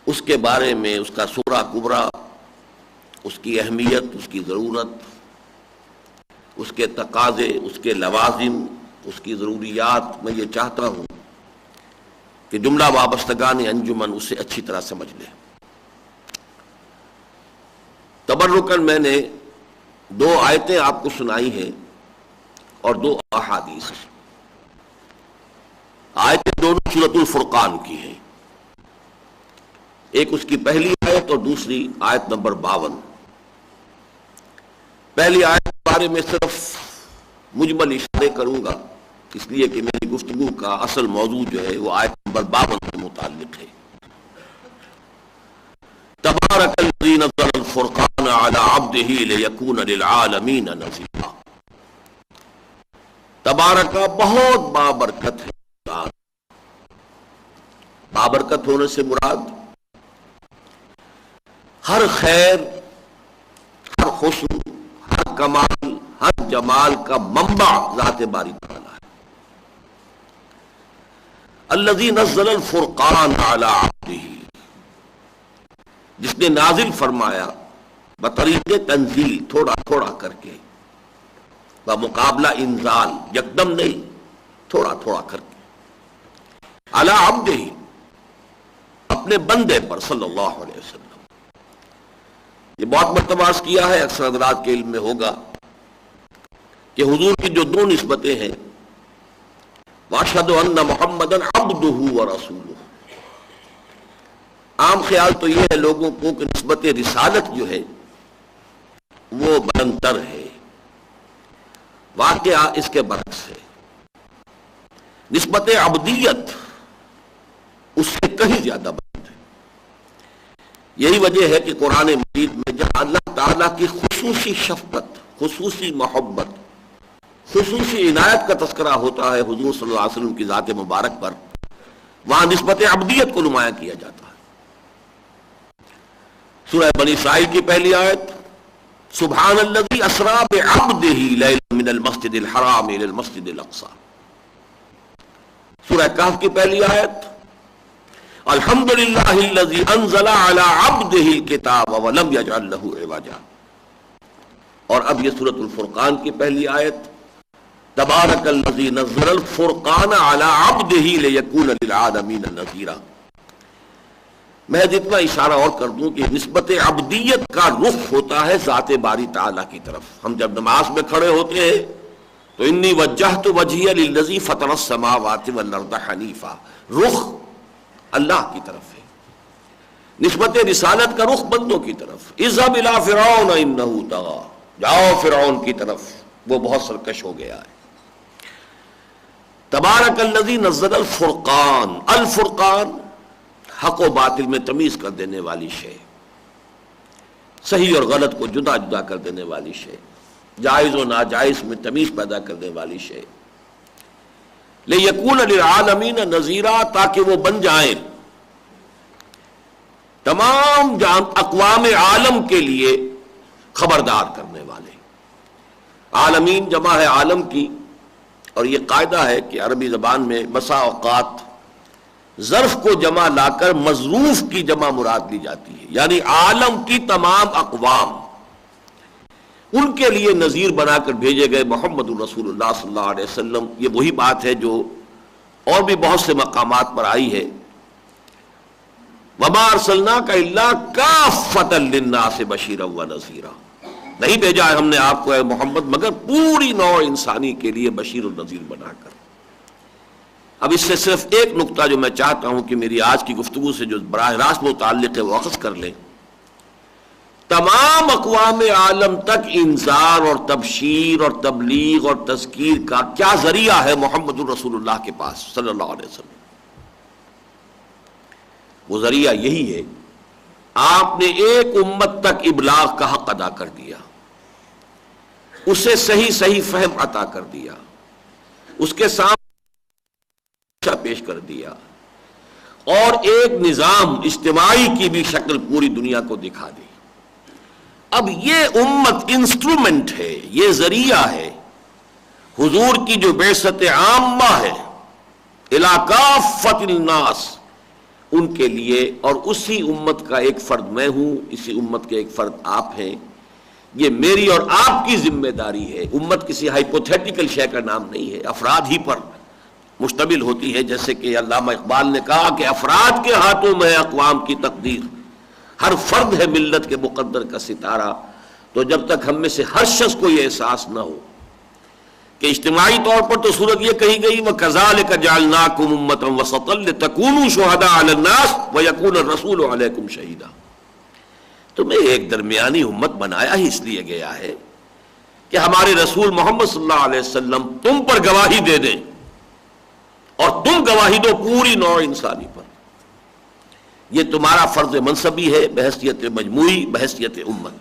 اس کے بارے میں اس کا سورہ کبریٰ، اس کی اہمیت، اس کی ضرورت، اس کے تقاضے، اس کے لوازم، اس کی ضروریات میں یہ چاہتا ہوں کہ جملہ وابستگان انجمن اسے اچھی طرح سمجھ لیں۔ تبرکاً میں نے 2 آیتیں آپ کو سنائی ہیں اور 2 احادیث۔ آیتیں دونوں سورۃ الفرقان کی ہیں، ایک اس کی پہلی آیت اور دوسری آیت نمبر 52۔ پہلی آیت کے بارے میں صرف مجمل اشارے کروں گا، اس لیے کہ میری گفتگو کا اصل موضوع جو ہے وہ آیت نمبر 52 سے متعلق ہے۔ تبارک الذی نزل الفرقان علی عبدہ لیکون للعالمین نذیرا۔ تبارک بہت بابرکت ہے، بابرکت ہونے سے مراد ہر خیر، ہر حسن، ہر کمال، ہر جمال کا منبع ذات باری تعالی ہے۔ الذی نزل الفرقان علی عبدہ، جس نے نازل فرمایا بطریق تنزیل، تھوڑا تھوڑا کر کے، بمقابلہ انزال، یکدم نہیں، تھوڑا تھوڑا کر کے، علی عبدہ، اپنے بندے پر صلی اللہ علیہ وسلم۔ یہ بہت مرتبہ عرض کیا ہے، اکثر حضرات کے علم میں ہوگا کہ حضور کی جو 2 نسبتیں ہیں، واشہد ان محمدًا عبدہ ورسولہ، عام خیال تو یہ ہے لوگوں کو کہ نسبت رسالت جو ہے وہ بلندتر ہے، واقعہ اس کے برعکس ہے۔ نسبت عبدیت اس سے کہیں زیادہ بلند ہے۔ یہی وجہ ہے کہ قرآن مجید میں جہاں اللہ تعالیٰ کی خصوصی شفقت، خصوصی محبت، خصوصی عنایت کا تذکرہ ہوتا ہے حضور صلی اللہ علیہ وسلم کی ذات مبارک پر، وہاں نسبت عبدیت کو نمایاں کیا جاتا ہے۔ سورہ بنی اسرائیل کی پہلی آیت، سبحان الذی اسری بعبدہ لیلا من المسجد الحرام الی المسجد الاقصی۔ سورہ کہف کی پہلی آیت، الحمدللہ الذی انزل علی عبدہ الکتاب ولم یجعل لہ عوجا۔ اور اب یہ سورۃ الفرقان کی پہلی آیت، تبارک الذی نزل الفرقان علی عبدہ لیکون للعالمین نذیرا۔ میں اتنا اشارہ اور کر دوں کہ نسبت عبدیت کا رخ ہوتا ہے ذات باری تعالیٰ کی طرف۔ ہم جب نماز میں کھڑے ہوتے ہیں تو انی وجہت وجہی للذی فطر السماوات والارض حنیفا، رخ اللہ کی طرف ہے۔ نسبت رسالت کا رخ بندوں کی طرف، اذهب الی فرعون انہ طغی، جاؤ فرعون کی طرف، وہ بہت سرکش ہو گیا ہے۔ تبارک الذی نزل الفرقان، الفرقان حق و باطل میں تمیز کر دینے والی شے، صحیح اور غلط کو جدا جدا کر دینے والی شے، جائز و ناجائز میں تمیز پیدا کرنے والی شے، لیکون للعالمین نذیرا، تاکہ وہ بن جائیں تمام اقوام عالم کے لیے خبردار کرنے والے۔ عالمین جمع ہے عالم کی، اور یہ قاعدہ ہے کہ عربی زبان میں بسا اوقات ظرف کو جمع لا کر مظروف کی جمع مراد لی جاتی ہے، یعنی عالم کی تمام اقوام، ان کے لیے نذیر بنا کر بھیجے گئے محمد رسول اللہ صلی اللہ علیہ وسلم۔ یہ وہی بات ہے جو اور بھی بہت سے مقامات پر آئی ہے، وَمَا أَرْسَلْنَاكَ إِلَّا كَافَّةً لِلنَّاسِ بَشِيرًا وَنَذِيرًا، نہیں بھیجا ہے ہم نے آپ کو اے محمد مگر پوری نوع انسانی کے لیے بشیر و نذیر بنا کر۔ اب اس سے صرف ایک نقطہ جو میں چاہتا ہوں کہ میری آج کی گفتگو سے جو براہ راست متعلق ہے وہ اخذ کر لیں۔ تمام اقوام عالم تک انذار اور تبشیر اور تبلیغ اور تذکیر کا کیا ذریعہ ہے محمد الرسول اللہ کے پاس صلی اللہ علیہ وسلم؟ وہ ذریعہ یہی ہے، آپ نے ایک امت تک ابلاغ کا حق ادا کر دیا، اسے صحیح صحیح فہم عطا کر دیا، اس کے سامنے پیش کر دیا، اور ایک نظام اجتماعی کی بھی شکل پوری دنیا کو دکھا دی۔ اب یہ امت انسٹرومنٹ ہے، یہ ذریعہ ہے، حضور کی جو بعثت عامہ ہے الی کافۃ الناس، ان کے لیے، اور اسی امت کا ایک فرد میں ہوں، اسی امت کے ایک فرد آپ ہیں، یہ میری اور آپ کی ذمہ داری ہے۔ امت کسی ہائپوتھیٹیکل شے کا نام نہیں ہے، افراد ہی پر مشتمل ہوتی ہے، جیسے کہ علامہ اقبال نے کہا کہ افراد کے ہاتھوں میں اقوام کی تقدیر، ہر فرد ہے ملت کے مقدر کا ستارہ۔ تو جب تک ہم میں سے ہر شخص کو یہ احساس نہ ہو کہ اجتماعی طور پر تو صورت یہ کہی گئی وَكَذَلِكَ جَعَلْنَاكُمْ أُمَّةً وَسَطًا لِتَكُونُوا شُهَدَاءَ عَلَى النَّاسِ وَيَكُونَ الرَّسُولُ عَلَيْكُمْ شَهِيدًا، تمہیں ایک درمیانی امت بنایا ہی اس لیے گیا ہے کہ ہمارے رسول محمد صلی اللہ علیہ وسلم تم پر گواہی دے دیں، اور تم گواہی دو پوری نوع انسانی پر۔ یہ تمہارا فرض منصبی ہے بحیثیت مجموعی، بحیثیت امت،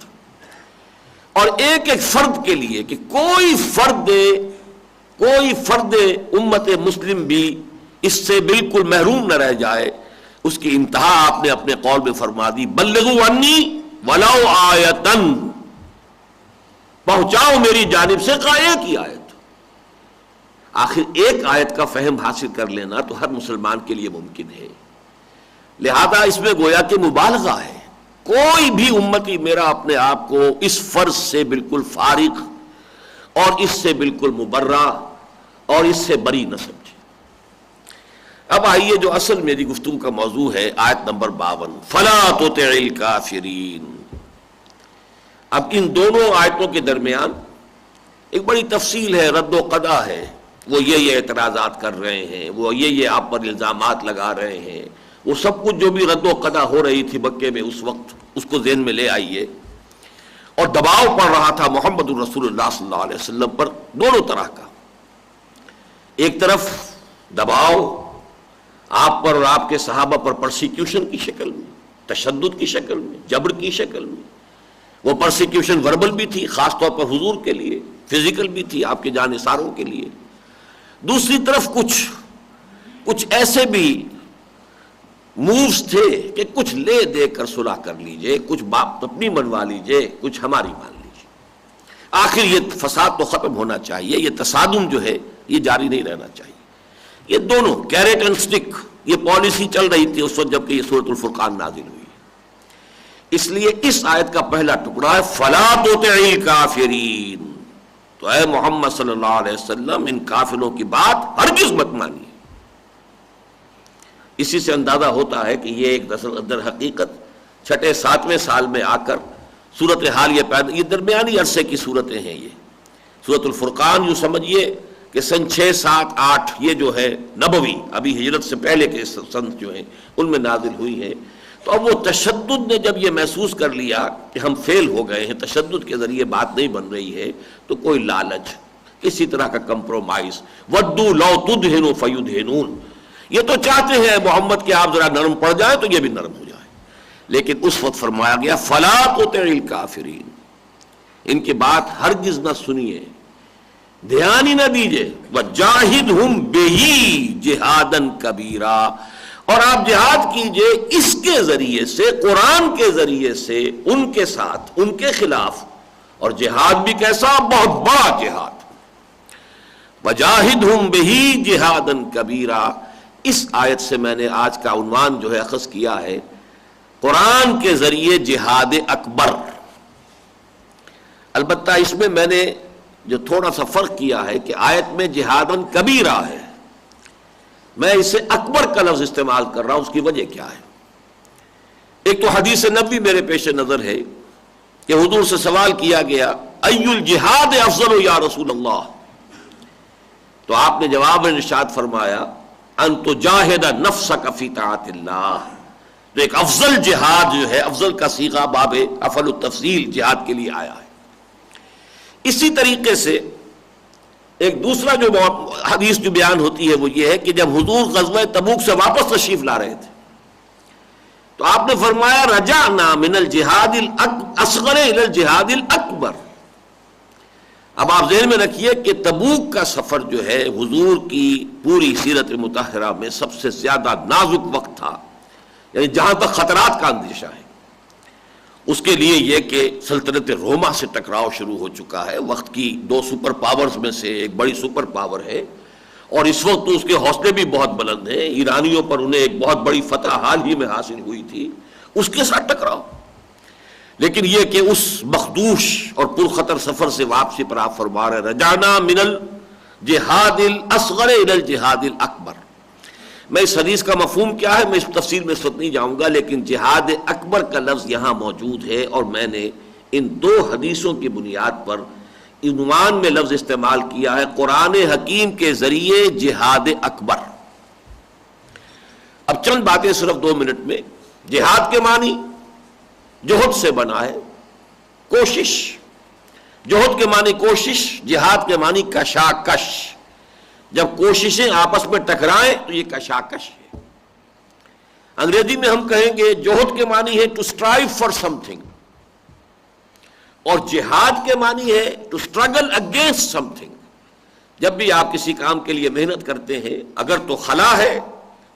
اور ایک ایک فرد کے لیے کہ کوئی فرد امت مسلم بھی اس سے بالکل محروم نہ رہ جائے، اس کی انتہا آپ نے اپنے قول میں فرما دی، بلغوا عنی ولو آیۃ، پہنچاؤ میری جانب سے ایک ہی آیت۔ آخر ایک آیت کا فہم حاصل کر لینا تو ہر مسلمان کے لیے ممکن ہے، لہذا اس میں گویا کہ مبالغہ ہے۔ کوئی بھی امتی میرا اپنے آپ کو اس فرض سے بالکل فارغ اور اس سے بالکل مبرہ اور اس سے بری نہ سمجھے۔ اب آئیے جو اصل میری گفتگو کا موضوع ہے، آیت نمبر 52، فَلَا تُطِعِ الْكَافِرِينَ۔ اب ان دونوں آیتوں کے درمیان ایک بڑی تفصیل ہے، رد و قضا ہے، وہ یہ اعتراضات کر رہے ہیں، وہ یہ آپ پر الزامات لگا رہے ہیں، وہ سب کچھ جو بھی رد و قضا ہو رہی تھی مکے میں اس وقت، اس کو ذہن میں لے آئیے۔ اور دباؤ پڑ رہا تھا محمد الرسول اللہ صلی اللہ علیہ وسلم پر دونوں طرح کا، ایک طرف دباؤ آپ پر اور آپ کے صحابہ پر پرسیکیوشن کی شکل میں، تشدد کی شکل میں، جبر کی شکل میں، وہ پرسیکیوشن وربل بھی تھی خاص طور پر حضور کے لیے، فزیکل بھی تھی آپ کے جانثاروں کے لیے، دوسری طرف کچھ ایسے بھی مووز تھے کہ کچھ لے دے کر صلح کر لیجئے، کچھ باپ اپنی منوا لیجئے، کچھ ہماری مان لیجئے۔ آخر یہ فساد تو ختم ہونا چاہیے، یہ تصادم جو ہے یہ جاری نہیں رہنا چاہیے۔ یہ دونوں کیرٹ اینڈ سٹک، یہ پالیسی چل رہی تھی اس وقت جب کہ یہ سورۃ الفرقان نازل ہوئی۔ اس لیے اس آیت کا پہلا ٹکڑا ہے فَلَا تُطِعِ الْكَافِرِينَ، تو اے محمد صلی اللہ علیہ وسلم ان کافروں کی بات ہرگز مت مانیے۔ اسی سے اندازہ ہوتا ہے کہ یہ ایک در حقیقت 6 7ویں سال میں آ کر صورتحال یہ درمیانی عرصے کی صورتیں ہیں۔ یہ سورۃ الفرقان یوں سمجھیے کہ سن 6 7 8 یہ جو ہے نبوی، ابھی ہجرت سے پہلے کے سن جو ہیں ان میں نازل ہوئی ہے۔ تو اب وہ تشدد نے جب یہ محسوس کر لیا کہ ہم فیل ہو گئے ہیں، تشدد کے ذریعے بات نہیں بن رہی ہے، تو کوئی لالچ، کسی طرح کا کمپرومائز، وَدُّوا لَوْ تُدْهِنُوا فَيُدْهِنُونَ، یہ تو چاہتے ہیں محمد کہ آپ ذرا نرم پڑ جائیں تو یہ بھی نرم ہو جائے، لیکن اس وقت فرمایا گیا فَلَا تُطِعِ الْكَافِرِينَ، ان کی بات ہرگز نہ سنیے، دھیان ہی نہ دیجئے، وَجَاهِدْهُمْ بِهِ جِهَادًا كَبِيرًا، اور آپ جہاد کیجئے اس کے ذریعے سے، قرآن کے ذریعے سے ان کے ساتھ، ان کے خلاف، اور جہاد بھی کیسا؟ بہت بڑا جہاد۔ وَجَاهِدْهُمْ بِهِ جِهَادًا كَبِيرًا، اس آیت سے میں نے آج کا عنوان جو ہے اخذ کیا ہے قرآن کے ذریعے جہاد اکبر۔ البتہ اس میں نے جو تھوڑا سا فرق کیا ہے کہ آیت میں جہادن کبیرہ ہے، میں اسے اکبر کا لفظ استعمال کر رہا ہوں، اس کی وجہ کیا ہے؟ ایک تو حدیث نبوی میرے پیش نظر ہے کہ حضور سے سوال کیا گیا ای الجہاد افضل یا رسول اللہ، تو آپ نے جواب میں ارشاد فرمایا ان تجاہد نفسک فی طاعت اللہ، تو ایک افضل جہاد جو ہے، افضل کا صیغہ باب افعل التفضیل جہاد کے لیے آیا ہے۔ اسی طریقے سے ایک دوسرا جو حدیث جو بیان ہوتی ہے وہ یہ ہے کہ جب حضور غزوہ تبوک سے واپس تشریف لا رہے تھے تو آپ نے فرمایا رجعنا من الجہاد الاصغر الى الجہاد الاکبر۔ اب آپ ذہن میں رکھیے کہ تبوک کا سفر جو ہے حضور کی پوری سیرت مطہرہ میں سب سے زیادہ نازک وقت تھا، یعنی جہاں تک خطرات کا اندیشہ ہے، اس کے لیے یہ کہ سلطنت روما سے ٹکراؤ شروع ہو چکا ہے، وقت کی 2 سپر پاورز میں سے ایک بڑی سپر پاور ہے، اور اس وقت تو اس کے حوصلے بھی بہت بلند ہیں، ایرانیوں پر انہیں ایک بہت بڑی فتح حال ہی میں حاصل ہوئی تھی، اس کے ساتھ ٹکراؤ۔ لیکن یہ کہ اس مخدوش اور پرخطر سفر سے واپسی پر آپ فرما رہے رجعنا من الجہاد الاصغر الى الجہاد الاکبر۔ میں اس حدیث کا مفہوم کیا ہے میں اس تفصیل میں اس وقت نہیں جاؤں گا، لیکن جہاد اکبر کا لفظ یہاں موجود ہے، اور میں نے ان دو حدیثوں کی بنیاد پر عنوان میں لفظ استعمال کیا ہے قرآن حکیم کے ذریعے جہاد اکبر۔ اب چند باتیں صرف 2 منٹ میں۔ جہاد کے معنی جوہد سے بنا ہے، کوشش۔ جوہد کے معنی کوشش، جہاد کے معنی کشاکش۔ جب کوششیں آپس میں ٹکرائیں تو یہ کشاکش ہے۔ انگریزی میں ہم کہیں گے جوہد کے معنی ہے to strive for something, اور جہاد کے معنی ہے to struggle against something. جب بھی آپ کسی کام کے لیے محنت کرتے ہیں، اگر تو خلا ہے،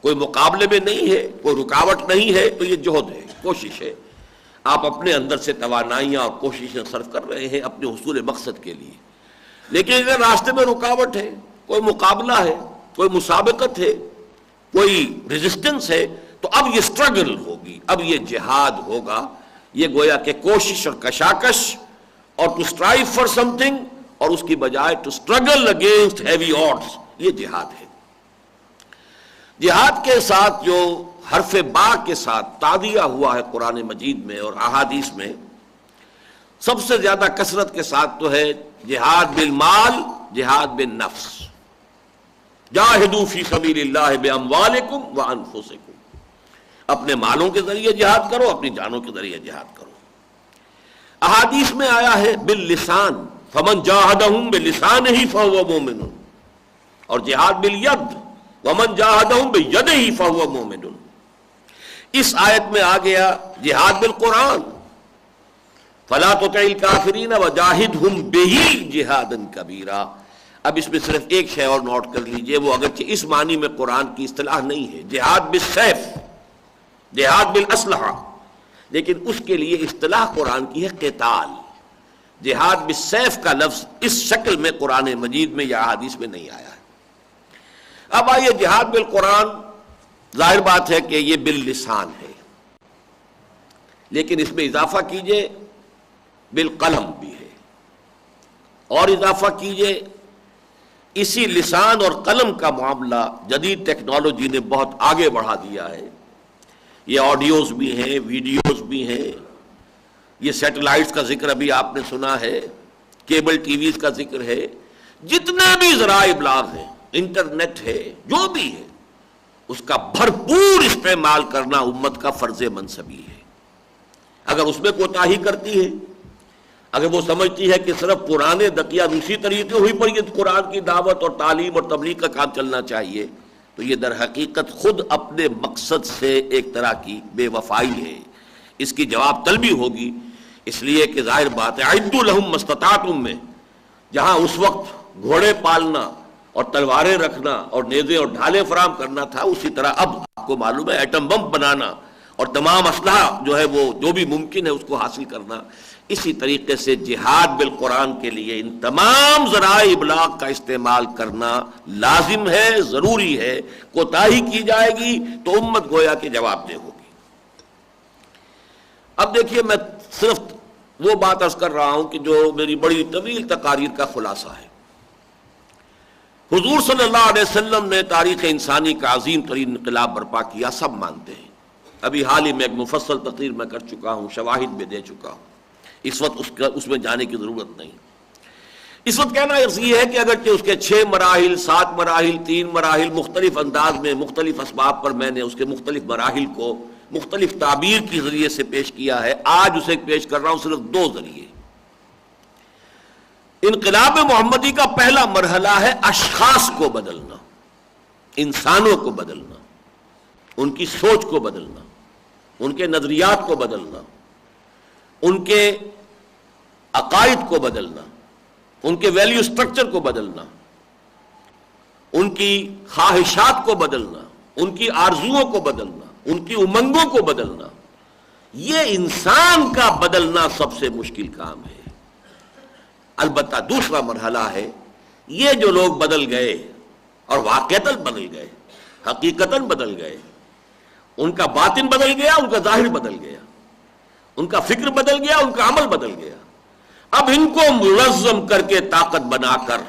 کوئی مقابلے میں نہیں ہے، کوئی رکاوٹ نہیں ہے، تو یہ جوہد ہے، کوشش ہے۔ آپ اپنے اندر سے توانائیاں اور کوششیں صرف کر رہے ہیں اپنے حصول مقصد کے لیے۔ لیکن اگر راستے میں رکاوٹ ہے، کوئی مقابلہ ہے، کوئی مسابقت ہے، کوئی ریزسٹنس ہے، تو اب یہ اسٹرگل ہوگی، اب یہ جہاد ہوگا۔ یہ گویا کہ کوشش اور کشاکش اور to strive for something, اور اس کی بجائے to struggle against heavy odds, یہ جہاد ہے۔ جہاد کے ساتھ جو حرف با کے ساتھ تعدیہ ہوا ہے قرآن مجید میں اور احادیث میں، سب سے زیادہ کثرت کے ساتھ تو ہے جہاد بالمال، جہاد بالنفس۔ جاہدوا فی سبیل اللہ باموالکم وانفسکم، اپنے مالوں کے ذریعے جہاد کرو، اپنی جانوں کے ذریعے جہاد کرو۔ احادیث میں آیا ہے باللسان، فمن جاہدہم بلسانہ فہو مومن، اور جہاد بالید، ومن جاہدہم بیدہ فہو مومن۔ اس آیت میں آ گیا جہاد بالقرآن، فلا تطع الکافرین وجاہدہم بہ جہادا کبیرا۔ اب اس میں صرف ایک شے اور نوٹ کر لیجئے، وہ اگرچہ اس معنی میں قرآن کی اصطلاح نہیں ہے، جہاد بالسیف، جہاد بالاسلحہ، لیکن اس کے لیے اصطلاح قرآن کی ہے قتال۔ جہاد بالسیف کا لفظ اس شکل میں قرآن مجید میں یا حدیث میں نہیں آیا ہے۔ اب آئیے جہاد بالقرآن، ظاہر بات ہے کہ یہ باللسان ہے، لیکن اس میں اضافہ کیجئے بالقلم بھی ہے، اور اضافہ کیجئے اسی لسان اور قلم کا معاملہ جدید ٹیکنالوجی نے بہت آگے بڑھا دیا ہے۔ یہ آڈیوز بھی ہیں، ویڈیوز بھی ہیں، یہ سیٹلائٹس کا ذکر ابھی آپ نے سنا ہے، کیبل ٹی ویز کا ذکر ہے، جتنے بھی ذرائع ابلاغ ہیں، انٹرنیٹ ہے، جو بھی ہے، اس کا بھرپور استعمال کرنا امت کا فرض منصبی ہے۔ اگر اس میں کوتاہی کرتی ہے، اگر وہ سمجھتی ہے کہ صرف پرانے دقیانوسی طریقے ہوئی پر یہ قرآن کی دعوت اور تعلیم اور تبلیغ کا کام چلنا چاہیے، تو یہ در حقیقت خود اپنے مقصد سے ایک طرح کی بے وفائی ہے۔ اس کی جواب طلبی ہوگی، اس لیے کہ ظاہر بات ہے اعدوا لہم ما استطعتم میں جہاں اس وقت گھوڑے پالنا اور تلواریں رکھنا اور نیزے اور ڈھالیں فراہم کرنا تھا، اسی طرح اب آپ کو معلوم ہے ایٹم بم بنانا اور تمام اسلحہ جو ہے وہ جو بھی ممکن ہے اس کو حاصل کرنا۔ اسی طریقے سے جہاد بالقرآن کے لیے ان تمام ذرائع ابلاغ کا استعمال کرنا لازم ہے، ضروری ہے۔ کوتاہی کی جائے گی تو امت گویا کہ جواب دہ ہوگی۔ اب دیکھیے میں صرف وہ بات عرض کر رہا ہوں کہ جو میری بڑی طویل تقاریر کا خلاصہ ہے۔ حضور صلی اللہ علیہ وسلم نے تاریخ انسانی کا عظیم ترین انقلاب برپا کیا، سب مانتے ہیں۔ ابھی حال ہی میں ایک مفصل تقریر میں کر چکا ہوں، شواہد میں دے چکا ہوں، اس وقت اس میں جانے کی ضرورت نہیں۔ اس وقت کہنا یہ ہے کہ اگرچہ اس کے 6 مراحل، 7 مراحل، 3 مراحل مختلف انداز میں مختلف اسباب پر میں نے اس کے مختلف مراحل کو مختلف تعبیر کی ذریعے سے پیش کیا ہے، آج اسے پیش کر رہا ہوں صرف 2 ذریعے۔ انقلاب محمدی کا پہلا مرحلہ ہے اشخاص کو بدلنا، انسانوں کو بدلنا، ان کی سوچ کو بدلنا، ان کے نظریات کو بدلنا، ان کے عقائد کو بدلنا، ان کے ویلیو سٹرکچر کو بدلنا، ان کی خواہشات کو بدلنا، ان کی آرزوؤں کو بدلنا، ان کی امنگوں کو بدلنا۔ یہ انسان کا بدلنا سب سے مشکل کام ہے۔ البتہ دوسرا مرحلہ ہے یہ جو لوگ بدل گئے اور واقعتاً بدل گئے، حقیقتاً بدل گئے. ان کا باطن بدل گیا، ان کا ظاہر بدل گیا، ان کا فکر بدل گیا، ان کا عمل بدل گیا. اب ان کو منظم کر کے طاقت بنا کر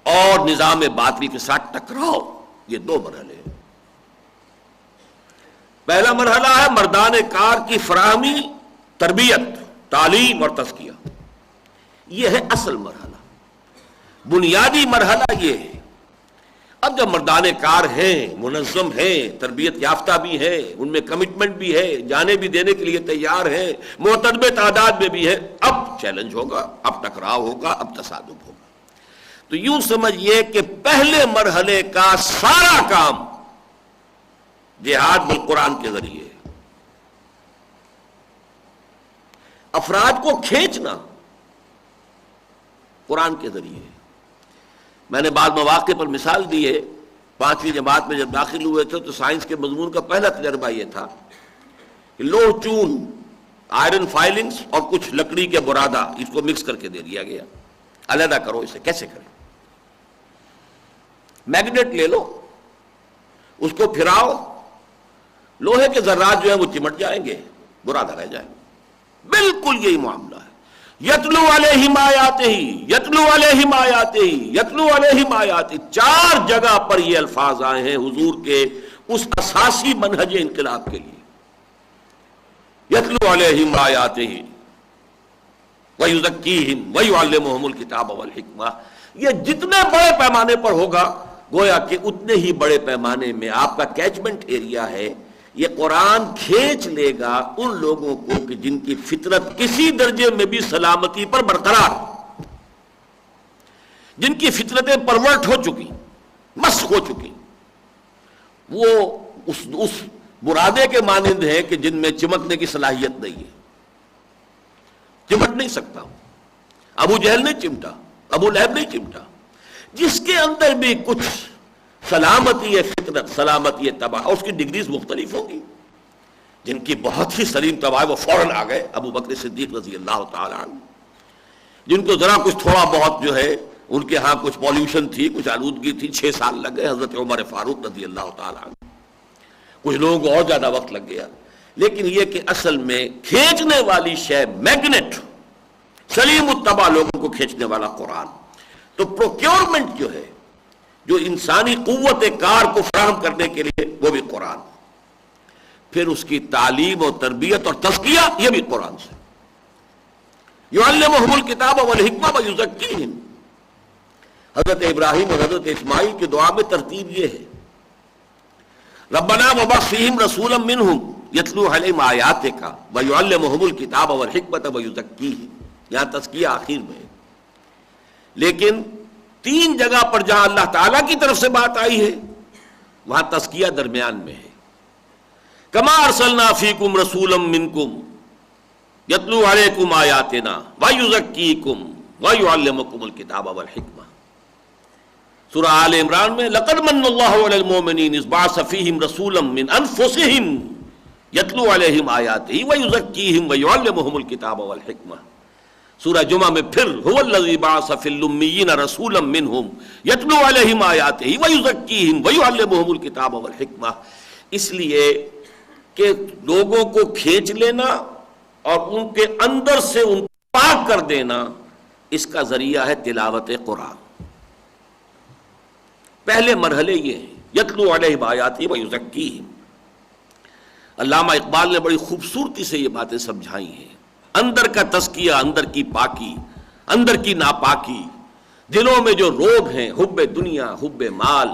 اور نظام باطل کے ساتھ ٹکراؤ. یہ دو مرحلے ہیں. پہلا مرحلہ ہے مردان کار کی فراہمی، تربیت، تعلیم اور تزکیہ. یہ ہے اصل مرحلہ، بنیادی مرحلہ یہ ہے. اب جب مردان کار ہیں، منظم ہیں، تربیت یافتہ بھی ہیں، ان میں کمٹمنٹ بھی ہے، جانے بھی دینے کے لیے تیار ہیں، معتدب تعداد میں بھی ہے، اب چیلنج ہوگا، اب ٹکراؤ ہوگا، اب تصادم ہوگا. تو یوں سمجھیے کہ پہلے مرحلے کا سارا کام جہاد بالقرآن کے ذریعے، افراد کو کھینچنا قرآن کے ذریعے. میں نے بعض مواقع پر مثال دی ہے. 5ویں جماعت میں جب داخل ہوئے تھے تو سائنس کے مضمون کا پہلا تجربہ یہ تھا کہ لوہ چون، آئرن فائلنگز اور کچھ لکڑی کے برادہ، اس کو مکس کر کے دے دیا گیا، علیحدہ کرو اسے. کیسے کریں؟ میگنیٹ لے لو، اس کو پھراؤ، لوہے کے ذرات جو ہیں وہ چمٹ جائیں گے، برادہ رہ جائیں گے. بالکل یہی معاملہ ہے. یتلو علیہم آیاتہ، یتلو علیہم آیاتہ، یتلو علیہم آیاتہ، 4 جگہ پر یہ الفاظ آئے ہیں حضور کے اس اساسی منہج انقلاب کے لیے. یتلو علیہم آیاتہ ویزکیہم ویعلمہم الکتاب والحکمہ. یہ جتنے بڑے پیمانے پر ہوگا گویا کہ اتنے ہی بڑے پیمانے میں آپ کا کیچمنٹ ایریا ہے. یہ قرآن کھینچ لے گا ان لوگوں کو کہ جن کی فطرت کسی درجے میں بھی سلامتی پر برقرار، جن کی فطرتیں پرورٹ ہو چکی، مسخ ہو چکی. وہ اس برادے کے مانند ہے کہ جن میں چمکنے کی صلاحیت نہیں ہے، چمٹ نہیں سکتا. ابو جہل نہیں چمٹا، ابو لہب نہیں چمٹا. جس کے اندر بھی کچھ سلامتی ہے فطرت، سلامتی ہے طبع، اور اس کی ڈگریز مختلف ہوگی. جن کی بہت ہی سلیم طبع ہے وہ فوراً آ گئے، ابو بکر صدیق رضی اللہ تعالی عنہ. جن کو ذرا کچھ تھوڑا بہت جو ہے ان کے ہاں کچھ پالیوشن تھی، کچھ آلودگی تھی، 6 سال لگ گئے. حضرت عمر فاروق رضی اللہ تعالی عنہ. کچھ لوگوں کو اور زیادہ وقت لگ گیا. لیکن یہ کہ اصل میں کھینچنے والی شے، میگنیٹ، سلیم الطبع لوگوں کو کھینچنے والا قرآن. تو پروکیورمنٹ جو ہے، جو انسانی قوت کار کو فراہم کرنے کے لیے، وہ بھی قرآن. پھر اس کی تعلیم اور تربیت اور تزکیہ، یہ بھی قرآن سے. یعلمہم الکتاب والحکمہ ویزکیہم. حضرت ابراہیم اور حضرت اسماعیل کی دعا میں ترتیب یہ ہے، ربنا وابعث فیہم رسولا منہم یتلو علیہم آیاتک ویعلمہم الکتاب والحکمۃ ویزکیہم. یہاں تزکیہ آخر میں ہے. لیکن 3 جگہ پر جہاں اللہ تعالیٰ کی طرف سے بات آئی ہے وہاں تزکیہ درمیان میں ہے. کما ارسلنا فیکم رسولا منکم یتلو علیکم آیاتنا ویزکیکم ویعلمکم الکتاب والحکمہ. سورہ آل عمران میں لقد من اللہ علی المؤمنین اذ بعث فیہم رسولا من انفسہم یتلو علیہم آیاتہ ویزکیہم ویعلمہم الکتاب والحکمہ. سورہ جمعہ میں پھر هو الذی بعث فی الامیین رسولا منہم یتلو علیہم آیاتہ ویزکیہم ویعلمہم الکتاب والحکمہ. اس لیے کہ لوگوں کو کھینچ لینا اور ان کے اندر سے ان کو پاک کر دینا، اس کا ذریعہ ہے تلاوت قرآن. پہلے مرحلے یہ ہیں، یتلو علیہم آیاتہ ویزکیہم. علامہ اقبال نے بڑی خوبصورتی سے یہ باتیں سمجھائی ہیں. اندر کا تزکیہ، اندر کی پاکی، اندر کی ناپاکی، دلوں میں جو روگ ہیں، حب دنیا، حب مال،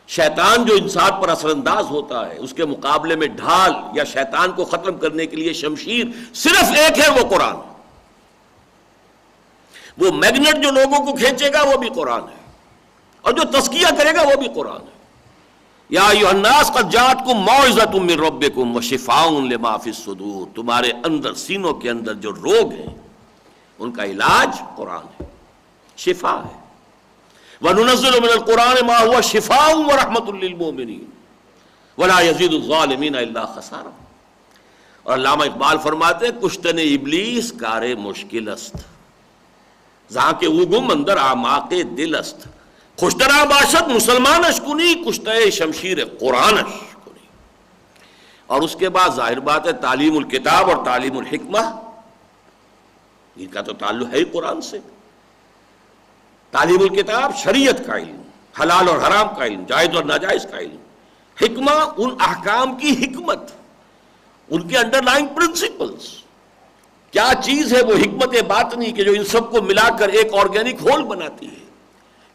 شیطان جو انسان پر اثر انداز ہوتا ہے، اس کے مقابلے میں ڈھال یا شیطان کو ختم کرنے کے لیے شمشیر صرف ایک ہے، وہ قرآن. وہ میگنیٹ جو لوگوں کو کھینچے گا وہ بھی قرآن ہے، اور جو تزکیہ کرے گا وہ بھی قرآن ہے. یا ایھا الناس قد جاءتکم موعظۃ من ربکم وشفاء لما فی الصدور. تمہارے اندر، سینوں کے اندر جو روگ ہیں ان کا علاج قرآن ہے، شفا ہے. وَنُنَزِّلُ مِنَ الْقُرْآنِ مَا هُوَ شِفَاءٌ وَرَحْمَةٌ لِّلْمُؤْمِنِينَ وَلَا يَزِيدُ الظَّالِمِينَ إِلَّا خَسَارًا. اور علامہ اقبال فرماتے ہیں کشتن ابلیس کار مشکل است، زاں کے اوگم اندر اعماق دل است، خوشترا باشد مسلمانش کنی کشتہ شمشیر قرآنش کنی. اور اس کے بعد ظاہر بات ہے تعلیم الکتاب اور تعلیم الحکمہ، ان کا تو تعلق ہے ہی قرآن سے. تعلیم الکتاب شریعت کا علم، حلال اور حرام کا علم، جائز اور ناجائز کا علم. حکمہ ان احکام کی حکمت، ان کے انڈر لائن پرنسپلز، کیا چیز ہے وہ حکمت باطنی کہ جو ان سب کو ملا کر ایک آرگینک ہول بناتی ہے،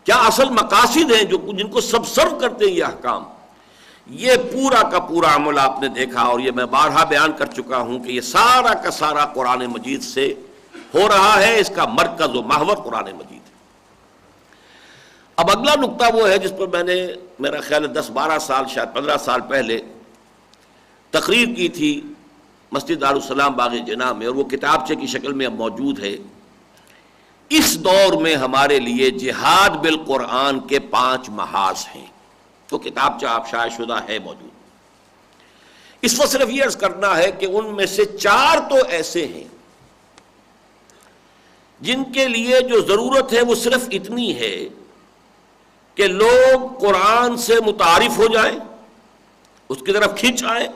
کیا اصل مقاصد ہیں جو جن کو سب سرو کرتے ہیں یہ احکام. یہ پورا کا پورا عمل آپ نے دیکھا، اور یہ میں بارہا بیان کر چکا ہوں کہ یہ سارا کا سارا قرآن مجید سے ہو رہا ہے. اس کا مرکز و محور قرآن مجید. اب اگلا نقطہ وہ ہے جس پر میں نے میرا خیال ہے 10-12 سال شاید 15 سال پہلے تقریر کی تھی مسجد دارالسلام باغ جناح میں، اور وہ کتابچے کی شکل میں اب موجود ہے. اس دور میں ہمارے لیے جہاد بالقرآن کے 5 محاذ ہیں. تو کتابچہ آپ شائع شدہ ہے موجود. اس وقت صرف یہ عرض کرنا ہے کہ ان میں سے 4 تو ایسے ہیں جن کے لیے جو ضرورت ہے وہ صرف اتنی ہے کہ لوگ قرآن سے متعارف ہو جائیں، اس کی طرف کھنچ آئیں،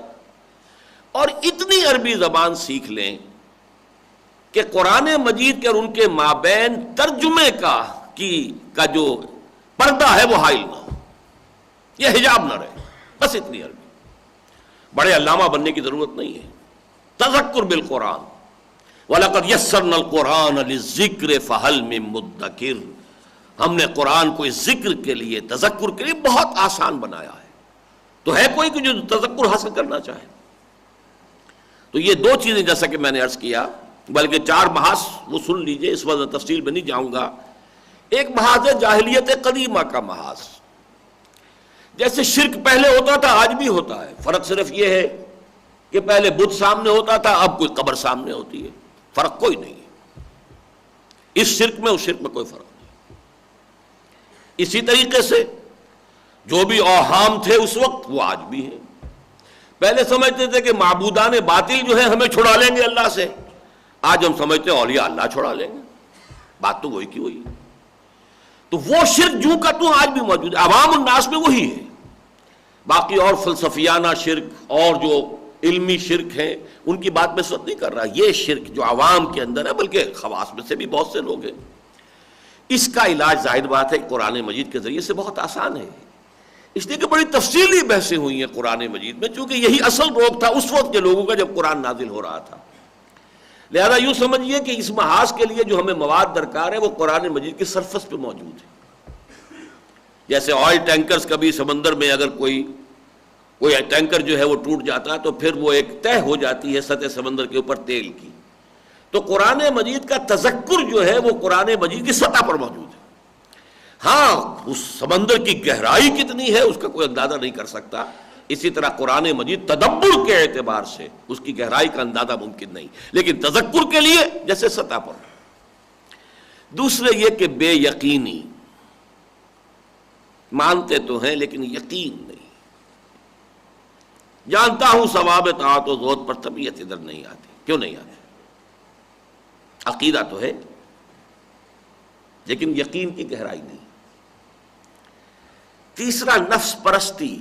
اور اتنی عربی زبان سیکھ لیں کہ قرآن مجید کے اور ان کے مابین ترجمے کا جو پردہ ہے وہ حائل نہ ہو، یہ حجاب نہ رہے. بس اتنی عربی. بڑے علامہ بننے کی ضرورت نہیں ہے. تذکر بالقرآن، وَلَقَدْ يَسَّرْنَا الْقُرْآنَ لِلذِّكْرِ فَهَلْ مِن مُدَّكِرٍ. ہم نے قرآن کو اس ذکر کے لیے، تذکر کے لیے بہت آسان بنایا ہے. تو ہے کوئی کہ جو تذکر حاصل کرنا چاہے؟ تو یہ 2 چیزیں جیسا کہ میں نے عرض کیا، بلکہ 4 محاذ وہ سن لیجئے، اس وقت تفصیل میں نہیں جاؤں گا. ایک محاذ ہے جاہلیت قدیمہ کا محاذ. جیسے شرک پہلے ہوتا تھا آج بھی ہوتا ہے، فرق صرف یہ ہے کہ پہلے بت سامنے ہوتا تھا، اب کوئی قبر سامنے ہوتی ہے. فرق کوئی نہیں ہے. اس شرک میں اس شرک میں کوئی فرق نہیں. اسی طریقے سے جو بھی اوہام تھے اس وقت وہ آج بھی ہیں. پہلے سمجھتے تھے کہ معبودان باطل جو ہیں ہمیں چھڑا لیں گے اللہ سے، آج ہم سمجھتے ہیں اولیاء اللہ چھڑا لیں گے. بات تو وہی کی وہی. تو وہ شرک جو کا تو آج بھی موجود ہے، عوام الناس میں وہی ہے. باقی اور فلسفیانہ شرک اور جو علمی شرک ہیں ان کی بات میں سب نہیں کر رہا. یہ شرک جو عوام کے اندر ہے، بلکہ خواص میں سے بھی بہت سے لوگ ہیں، اس کا علاج ظاہر بات ہے قرآن مجید کے ذریعے سے بہت آسان ہے. اس لیے کہ بڑی تفصیلی بحثیں ہوئی ہیں قرآن مجید میں، چونکہ یہی اصل روگ تھا اس وقت کے لوگوں کا جب قرآن نازل ہو رہا تھا. لہذا یوں سمجھیے کہ اس محاذ کے لیے جو ہمیں مواد درکار ہے وہ قرآن مجید کی سرفس پہ موجود ہے. جیسے آئل ٹینکرز کبھی سمندر میں اگر کوئی ٹینکر جو ہے وہ ٹوٹ جاتا ہے تو پھر وہ ایک تہہ ہو جاتی ہے سطح سمندر کے اوپر تیل کی. تو قرآن مجید کا تذکر جو ہے وہ قرآن مجید کی سطح پر موجود ہے. ہاں اس سمندر کی گہرائی کتنی ہے اس کا کوئی اندازہ نہیں کر سکتا. اسی طرح قرآن مجید تدبر کے اعتبار سے اس کی گہرائی کا اندازہ ممکن نہیں، لیکن تذکر کے لیے جیسے سطح پر. دوسرے یہ کہ بے یقینی، مانتے تو ہیں لیکن یقین نہیں. جانتا ہوں ثواب طاعت و زہد پر طبیعت ادھر نہیں آتی. کیوں نہیں آتی؟ عقیدہ تو ہے لیکن یقین کی گہرائی نہیں. تیسرا نفس پرستی.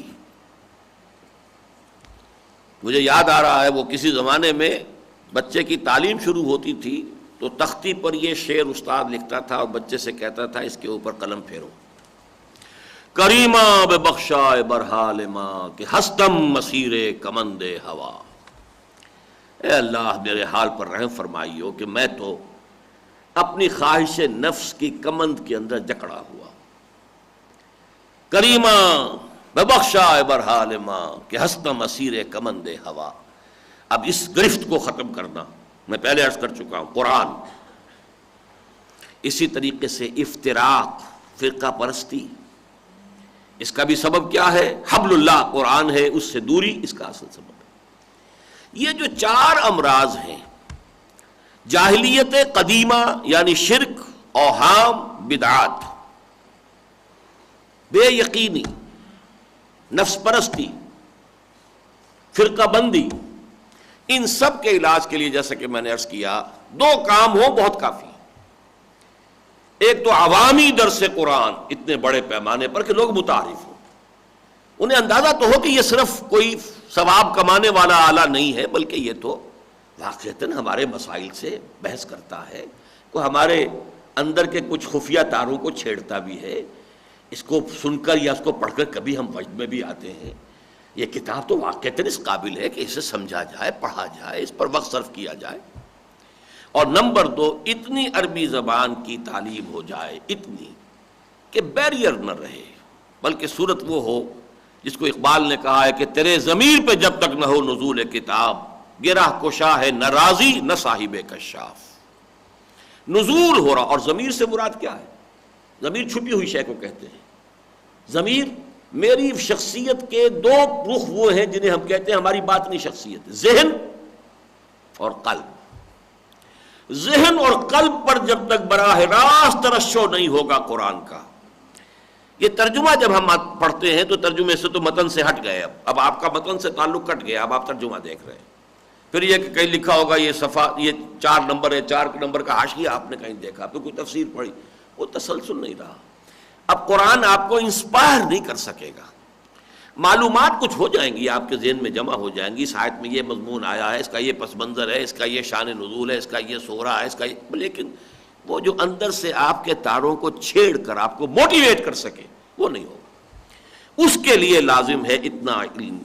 مجھے یاد آ رہا ہے وہ کسی زمانے میں بچے کی تعلیم شروع ہوتی تھی تو تختی پر یہ شعر استاد لکھتا تھا اور بچے سے کہتا تھا اس کے اوپر قلم پھیرو. کریمہ بے بخشائے برحال ماں کہ ہستم مسیر کمند ہوا. اے اللہ میرے حال پر رحم فرمائیو کہ میں تو اپنی خواہش نفس کی کمند کے اندر جکڑا ہوا. کریمہ ببخشائے برحال ماں کہ ہستم مسیر کمند ہوا. اب اس گرفت کو ختم کرنا، میں پہلے عرض کر چکا ہوں، قرآن. اسی طریقے سے افتراق، فرقہ پرستی، اس کا بھی سبب کیا ہے؟ حبل اللہ قرآن ہے، اس سے دوری اس کا اصل سبب ہے. یہ جو 4 امراض ہیں، جاہلیت قدیمہ یعنی شرک، اوہام، بدعات، بے یقینی، نفس پرستی، فرقہ بندی، ان سب کے علاج کے لیے جیسا کہ میں نے عرض کیا 2 کام ہو بہت کافی. ایک تو عوامی درس قرآن اتنے بڑے پیمانے پر کہ لوگ متعارف ہوں، انہیں اندازہ تو ہو کہ یہ صرف کوئی ثواب کمانے والا آلہ نہیں ہے، بلکہ یہ تو واقعتاً ہمارے مسائل سے بحث کرتا ہے، کو ہمارے اندر کے کچھ خفیہ تاروں کو چھیڑتا بھی ہے۔ اس کو سن کر یا اس کو پڑھ کر کبھی ہم وجد میں بھی آتے ہیں، یہ کتاب تو واقعتاً اس قابل ہے کہ اسے سمجھا جائے، پڑھا جائے، اس پر وقت صرف کیا جائے۔ اور نمبر دو، اتنی عربی زبان کی تعلیم ہو جائے، اتنی کہ بیریئر نہ رہے، بلکہ صورت وہ ہو جس کو اقبال نے کہا ہے کہ تیرے ضمیر پہ جب تک نہ ہو نزول کتاب، گرہ کشا ہے نہ راضی نہ صاحب کشاف۔ نزول ہو رہا، اور ضمیر سے مراد کیا ہے؟ ضمیر چھپی ہوئی شے کو کہتے ہیں۔ ضمیر میری شخصیت کے دو رخ وہ ہیں جنہیں ہم کہتے ہیں ہماری باطنی شخصیت، ذہن اور قلب۔ ذہن اور قلب پر جب تک براہ راست ترشح نہیں ہوگا قرآن کا، یہ ترجمہ جب ہم پڑھتے ہیں تو ترجمے سے تو متن سے ہٹ گئے، اب آپ کا متن سے تعلق کٹ گیا، اب آپ ترجمہ دیکھ رہے ہیں۔ پھر یہ کہ کہیں لکھا ہوگا یہ صفحہ، یہ 4 نمبر ہے، 4 نمبر کا حاشیہ آپ نے کہیں دیکھا، پھر کوئی تفسیر پڑھی، وہ تسلسل نہیں رہا۔ اب قرآن آپ کو انسپائر نہیں کر سکے گا، معلومات کچھ ہو جائیں گی، آپ کے ذہن میں جمع ہو جائیں گی، اس آیت میں یہ مضمون آیا ہے، اس کا یہ پس منظر ہے، اس کا یہ شان نزول ہے، اس کا یہ سورہ ہے، اس کا یہ، لیکن وہ جو اندر سے آپ کے تاروں کو چھیڑ کر آپ کو موٹیویٹ کر سکے وہ نہیں ہوگا۔ اس کے لیے لازم ہے اتنا علم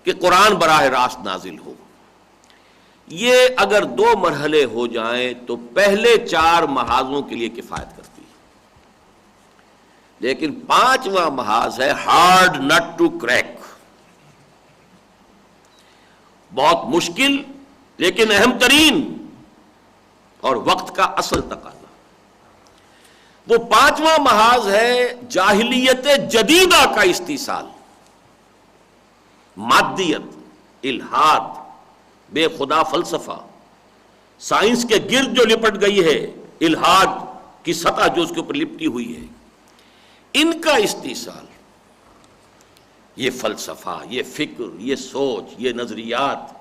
کہ قرآن براہ راست نازل ہو۔ یہ اگر 2 مرحلے ہو جائیں تو پہلے 4 محاذوں کے لیے کفایت کرتی ہے، لیکن 5واں محاذ ہے ہارڈ نٹ ٹو کریک، بہت مشکل لیکن اہم ترین اور وقت کا اصل تقاضا۔ وہ 5واں محاذ ہے جاہلیت جدیدہ کا استیصال، مادیت، الحاد، بے خدا فلسفہ، سائنس کے گرد جو لپٹ گئی ہے، الحاد کی سطح جو اس کے اوپر لپٹی ہوئی ہے، ان کا استیصال، یہ فلسفہ، یہ فکر، یہ سوچ، یہ نظریات،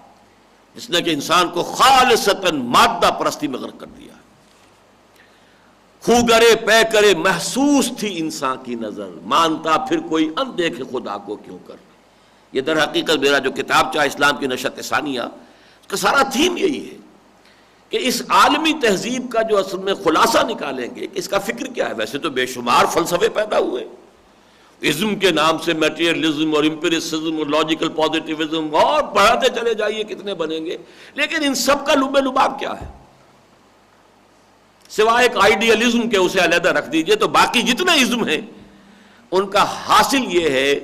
جس نے کہ انسان کو خالصتاً مادہ پرستی میں غرق کر دیا۔ خو گرے پے کرے محسوس تھی انسان کی نظر، مانتا پھر کوئی اندیکھے خدا کو کیوں کر۔ یہ در حقیقت میرا جو کتاب چاہ اسلام کی نشأت ثانیہ، اس کا سارا تھیم یہی ہے کہ اس عالمی تہذیب کا جو اصل میں خلاصہ نکالیں گے کہ اس کا فکر کیا ہے۔ ویسے تو بے شمار فلسفے پیدا ہوئے، ازم کے نام سے میٹیریلزم اور امپیریسزم اور لاجیکل پازیٹیوزم، اور پڑھاتے چلے جائیے کتنے بنیں گے، لیکن ان سب کا لب لباب کیا ہے؟ سوائے ایک آئیڈیالزم کے اسے علیحدہ رکھ دیجئے تو باقی جتنے ازم ہیں ان کا حاصل یہ ہے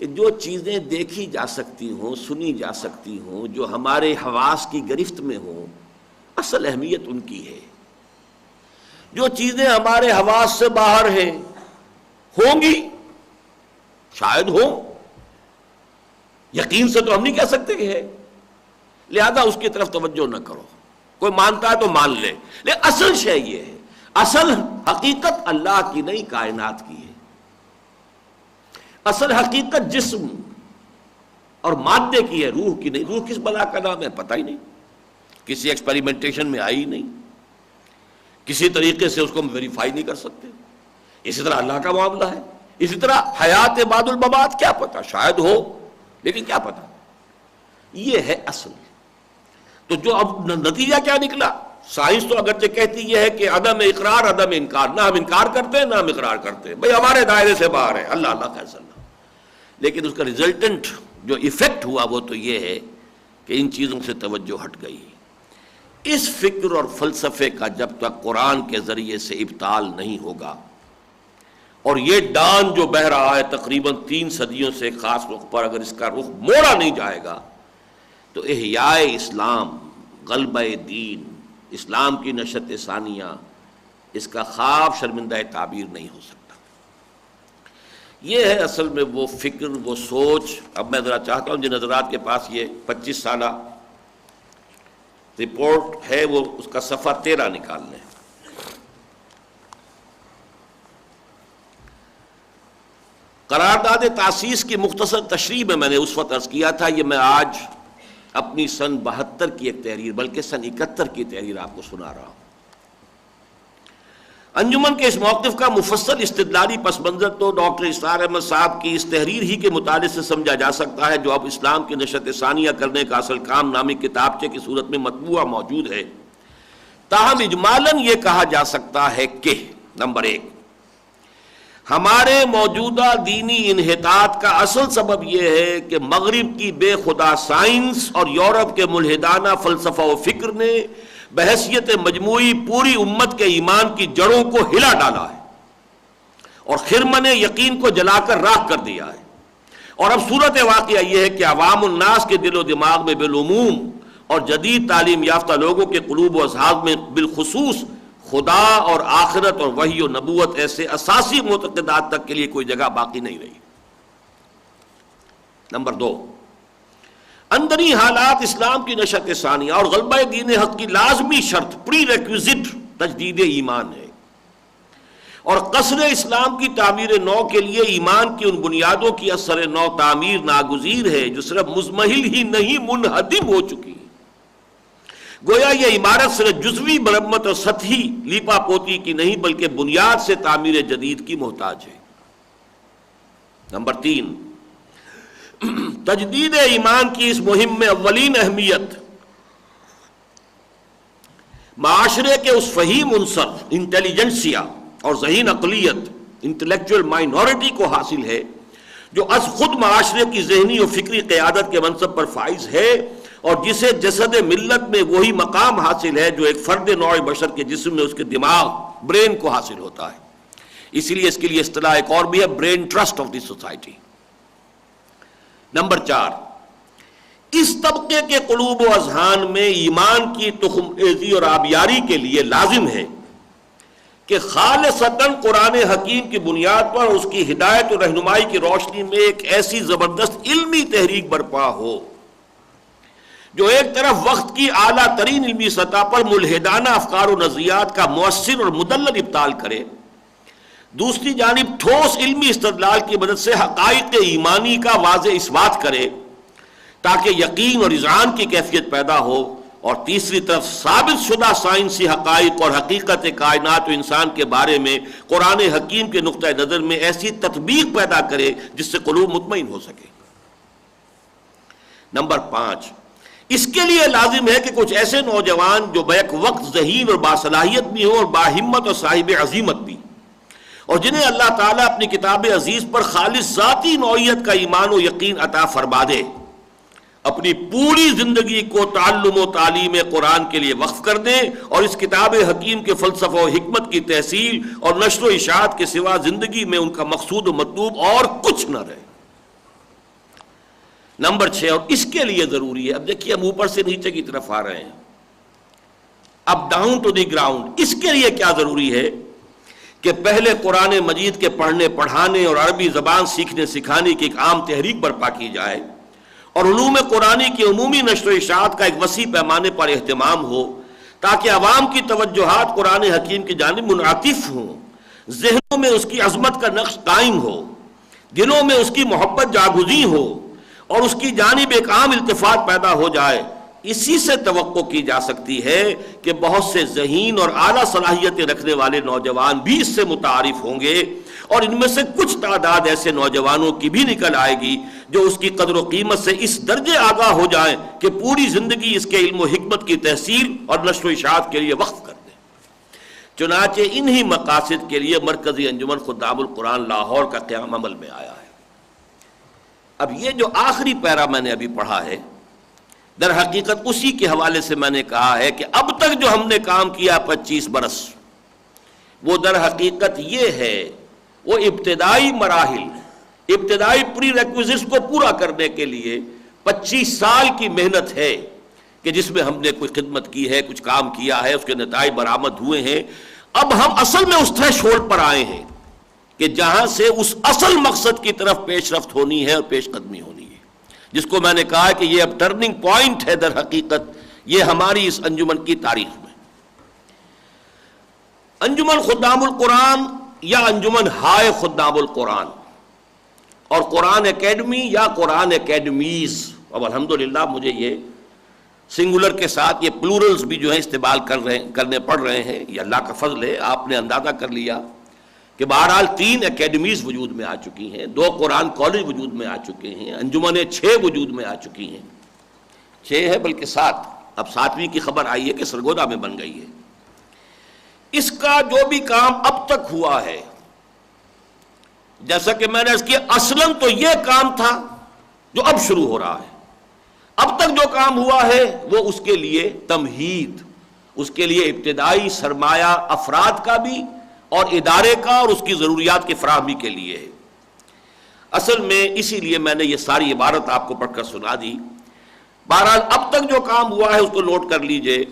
کہ جو چیزیں دیکھی جا سکتی ہوں، سنی جا سکتی ہوں، جو ہمارے حواس کی گرفت میں ہوں، اصل اہمیت ان کی ہے۔ جو چیزیں ہمارے حواس سے باہر ہیں، ہوں گی، شاید ہوں، یقین سے تو ہم نہیں کہہ سکتے کہ ہے، لہذا اس کی طرف توجہ نہ کرو۔ کوئی مانتا ہے تو مان لے، لیکن اصل شے یہ ہے، اصل حقیقت اللہ کی نہیں، کائنات کی ہے۔ اصل حقیقت جسم اور مادے کی ہے، روح کی نہیں۔ روح کس بلا کا نام ہے پتہ ہی نہیں، کسی ایکسپیریمنٹیشن میں آئی نہیں، کسی طریقے سے اس کو ہم ویریفائی نہیں کر سکتے۔ اسی طرح اللہ کا معاملہ ہے، اسی طرح حیات بعد الممات، کیا پتہ، شاید ہو لیکن کیا پتہ۔ یہ ہے اصل۔ تو جو اب نتیجہ کیا نکلا؟ سائنس تو اگرچہ کہتی یہ ہے کہ عدم اقرار عدم انکار، نہ ہم انکار کرتے ہیں نہ ہم اقرار کرتے ہیں، بھئی ہمارے دائرے سے باہر ہے، اللہ اللہ خیر اللہ، لیکن اس کا ریزلٹنٹ جو ایفیکٹ ہوا وہ تو یہ ہے کہ ان چیزوں سے توجہ ہٹ گئی۔ اس فکر اور فلسفے کا جب تک قرآن کے ذریعے سے ابطال نہیں ہوگا، اور یہ ڈان جو بہہ رہا ہے تقریباً 3 صدیوں سے خاص وقت پر، اگر اس کا رخ موڑا نہیں جائے گا تو احیاء اسلام، غلبہ دین، اسلام کی نشأت ثانیہ، اس کا خواب شرمندہ تعبیر نہیں ہو سکتا۔ یہ ہے اصل میں وہ فکر، وہ سوچ۔ اب میں ذرا چاہتا ہوں جن حضرات کے پاس یہ 25 سالہ رپورٹ ہے وہ اس کا صفحہ 13 نکال لیں۔ قرارداد تاسیس کی مختصر تشریح میں نے اس وقت عرض کیا تھا، یہ میں آج اپنی سن 72 کی ایک تحریر، بلکہ سن 71 کی تحریر آپ کو سنا رہا ہوں۔ انجمن کے اس موقف کا مفصل استدلالی پس منظر تو ڈاکٹر اسرار احمد صاحب کی اس تحریر ہی کے مطالعے سے سمجھا جا سکتا ہے، جو اب اسلام کی نشرت ثانیہ کرنے کا اصل کام نامی کتابچے کی صورت میں مطبوعہ موجود ہے۔ تاہم اجمالاً یہ کہا جا سکتا ہے کہ نمبر 1، ہمارے موجودہ دینی انحطاط کا اصل سبب یہ ہے کہ مغرب کی بے خدا سائنس اور یورپ کے ملحدانہ فلسفہ و فکر نے بحیثیت مجموعی پوری امت کے ایمان کی جڑوں کو ہلا ڈالا ہے اور خرمن یقین کو جلا کر راکھ کر دیا ہے۔ اور اب صورت واقعہ یہ ہے کہ عوام الناس کے دل و دماغ میں بالعموم اور جدید تعلیم یافتہ لوگوں کے قلوب و اذہان میں بالخصوص خدا اور آخرت اور وحی و نبوت ایسے اساسی معتقدات تک کے لیے کوئی جگہ باقی نہیں رہی۔ نمبر 2، اندری حالات اسلام کی نشأت ثانیہ اور غلبہ دین حق کی لازمی شرط پری ریکویزٹ تجدید ایمان ہے، اور قصر اسلام کی تعمیر نو کے لیے ایمان کی ان بنیادوں کی اثر نو تعمیر ناگزیر ہے جو صرف مزمحل ہی نہیں منہدم ہو چکی۔ گویا یہ عمارت صرف جزوی مرمت اور سطحی لیپا پوتی کی نہیں بلکہ بنیاد سے تعمیر جدید کی محتاج ہے۔ نمبر 3، تجدید ایمان کی اس مہم میں اولین اہمیت معاشرے کے اس فہیم عنصر انٹیلیجنسیا اور ذہین اقلیت انٹلیکچوئل مائنورٹی کو حاصل ہے جو از خود معاشرے کی ذہنی اور فکری قیادت کے منصب پر فائز ہے اور جسے جسد ملت میں وہی مقام حاصل ہے جو ایک فرد نوع بشر کے جسم میں اس کے دماغ برین کو حاصل ہوتا ہے۔ اسی لیے اس کے لیے اصطلاح ایک اور بھی ہے، brain trust of the society. Number 4، اس طبقے کے قلوب و اذہان میں ایمان کی تخم ریزی اور آبیاری کے لیے لازم ہے کہ خالصتاً قرآن حکیم کی بنیاد پر اس کی ہدایت و رہنمائی کی روشنی میں ایک ایسی زبردست علمی تحریک برپا ہو جو ایک طرف وقت کی اعلیٰ ترین علمی سطح پر ملحدانہ افکار و نظریات کا مؤثر اور مدلل ابطال کرے، دوسری جانب ٹھوس علمی استدلال کی مدد سے حقائق ایمانی کا واضح اثبات کرے تاکہ یقین اور اذعان کی کیفیت پیدا ہو، اور تیسری طرف ثابت شدہ سائنسی حقائق اور حقیقت کائنات و انسان کے بارے میں قرآن حکیم کے نقطہ نظر میں ایسی تطبیق پیدا کرے جس سے قلوب مطمئن ہو سکے۔ نمبر 5، اس کے لیے لازم ہے کہ کچھ ایسے نوجوان جو بیک وقت ذہین اور باصلاحیت بھی ہوں اور باہمت اور صاحب عزیمت بھی، اور جنہیں اللہ تعالیٰ اپنی کتاب عزیز پر خالص ذاتی نوعیت کا ایمان و یقین عطا فرما دے، اپنی پوری زندگی کو تعلم و تعلیم قرآن کے لیے وقف کر دیں اور اس کتاب حکیم کے فلسفہ و حکمت کی تحصیل اور نشر و اشاعت کے سوا زندگی میں ان کا مقصود و مطلوب اور کچھ نہ رہے۔ نمبر 6، اور اس کے لیے ضروری ہے، اب دیکھیے ہم اوپر سے نیچے کی طرف آ رہے ہیں، اب ڈاؤن ٹو دی گراؤنڈ، اس کے لیے کیا ضروری ہے کہ پہلے قرآن مجید کے پڑھنے پڑھانے اور عربی زبان سیکھنے سکھانے کی ایک عام تحریک برپا کی جائے اور علوم قرآنی کی عمومی نشر و اشاعت کا ایک وسیع پیمانے پر اہتمام ہو تاکہ عوام کی توجہات قرآن حکیم کی جانب منعطف ہوں، ذہنوں میں اس کی عظمت کا نقش قائم ہو، دلوں میں اس کی محبت جاگزیں ہو اور اس کی جانب ایک عام التفات پیدا ہو جائے۔ اسی سے توقع کی جا سکتی ہے کہ بہت سے ذہین اور اعلیٰ صلاحیتیں رکھنے والے نوجوان بھی اس سے متعارف ہوں گے، اور ان میں سے کچھ تعداد ایسے نوجوانوں کی بھی نکل آئے گی جو اس کی قدر و قیمت سے اس درجے آگاہ ہو جائیں کہ پوری زندگی اس کے علم و حکمت کی تحصیل اور نشر و اشاعت کے لیے وقف کر دیں۔ چنانچہ انہی مقاصد کے لیے مرکزی انجمن خدام القرآن لاہور کا قیام عمل میں آیا ہے۔ اب یہ جو آخری پیرا میں نے ابھی پڑھا ہے، در حقیقت اسی کے حوالے سے میں نے کہا ہے کہ اب تک جو ہم نے کام کیا 25 برس، وہ در حقیقت یہ ہے، وہ ابتدائی مراحل، ابتدائی پری ریکویزٹس کو پورا کرنے کے لیے 25 سال کی محنت ہے کہ جس میں ہم نے کوئی خدمت کی ہے، کچھ کام کیا ہے، اس کے نتائج برآمد ہوئے ہیں۔ اب ہم اصل میں اس تھریشولڈ پر آئے ہیں کہ جہاں سے اس اصل مقصد کی طرف پیش رفت ہونی ہے اور پیش قدمی ہونی ہے، جس کو میں نے کہا کہ یہ اب ٹرننگ پوائنٹ ہے در حقیقت یہ ہماری اس انجمن کی تاریخ میں۔ انجمن خدام القرآن یا انجمن ہائے خدام القرآن اور قرآن اکیڈمی یا قرآن اکیڈمیز، اب الحمدللہ مجھے یہ سنگولر کے ساتھ یہ پلورلز بھی جو ہے استعمال کرنے پڑ رہے ہیں، یہ اللہ کا فضل ہے۔ آپ نے اندازہ کر لیا کہ بہرحال 3 اکیڈمیز وجود میں آ چکی ہیں، 2 قرآن کالج وجود میں آ چکے ہیں، انجمنیں 6 وجود میں آ چکی ہیں، 6 ہے بلکہ 7، اب 7ویں کی خبر آئی ہے کہ سرگودا میں بن گئی ہے۔ اس کا جو بھی کام اب تک ہوا ہے، جیسا کہ میں نے عرض کیا، اصلاً تو یہ کام تھا جو اب شروع ہو رہا ہے۔ اب تک جو کام ہوا ہے وہ اس کے لیے تمہید، اس کے لیے ابتدائی سرمایہ افراد کا بھی اور ادارے کا اور اس کی ضروریات کی فراہمی کے لیے ہے۔ اصل میں اسی لیے میں نے یہ ساری عبارت آپ کو پڑھ کر سنا دی۔ بہرحال اب تک جو کام ہوا ہے اس کو نوٹ کر لیجئے۔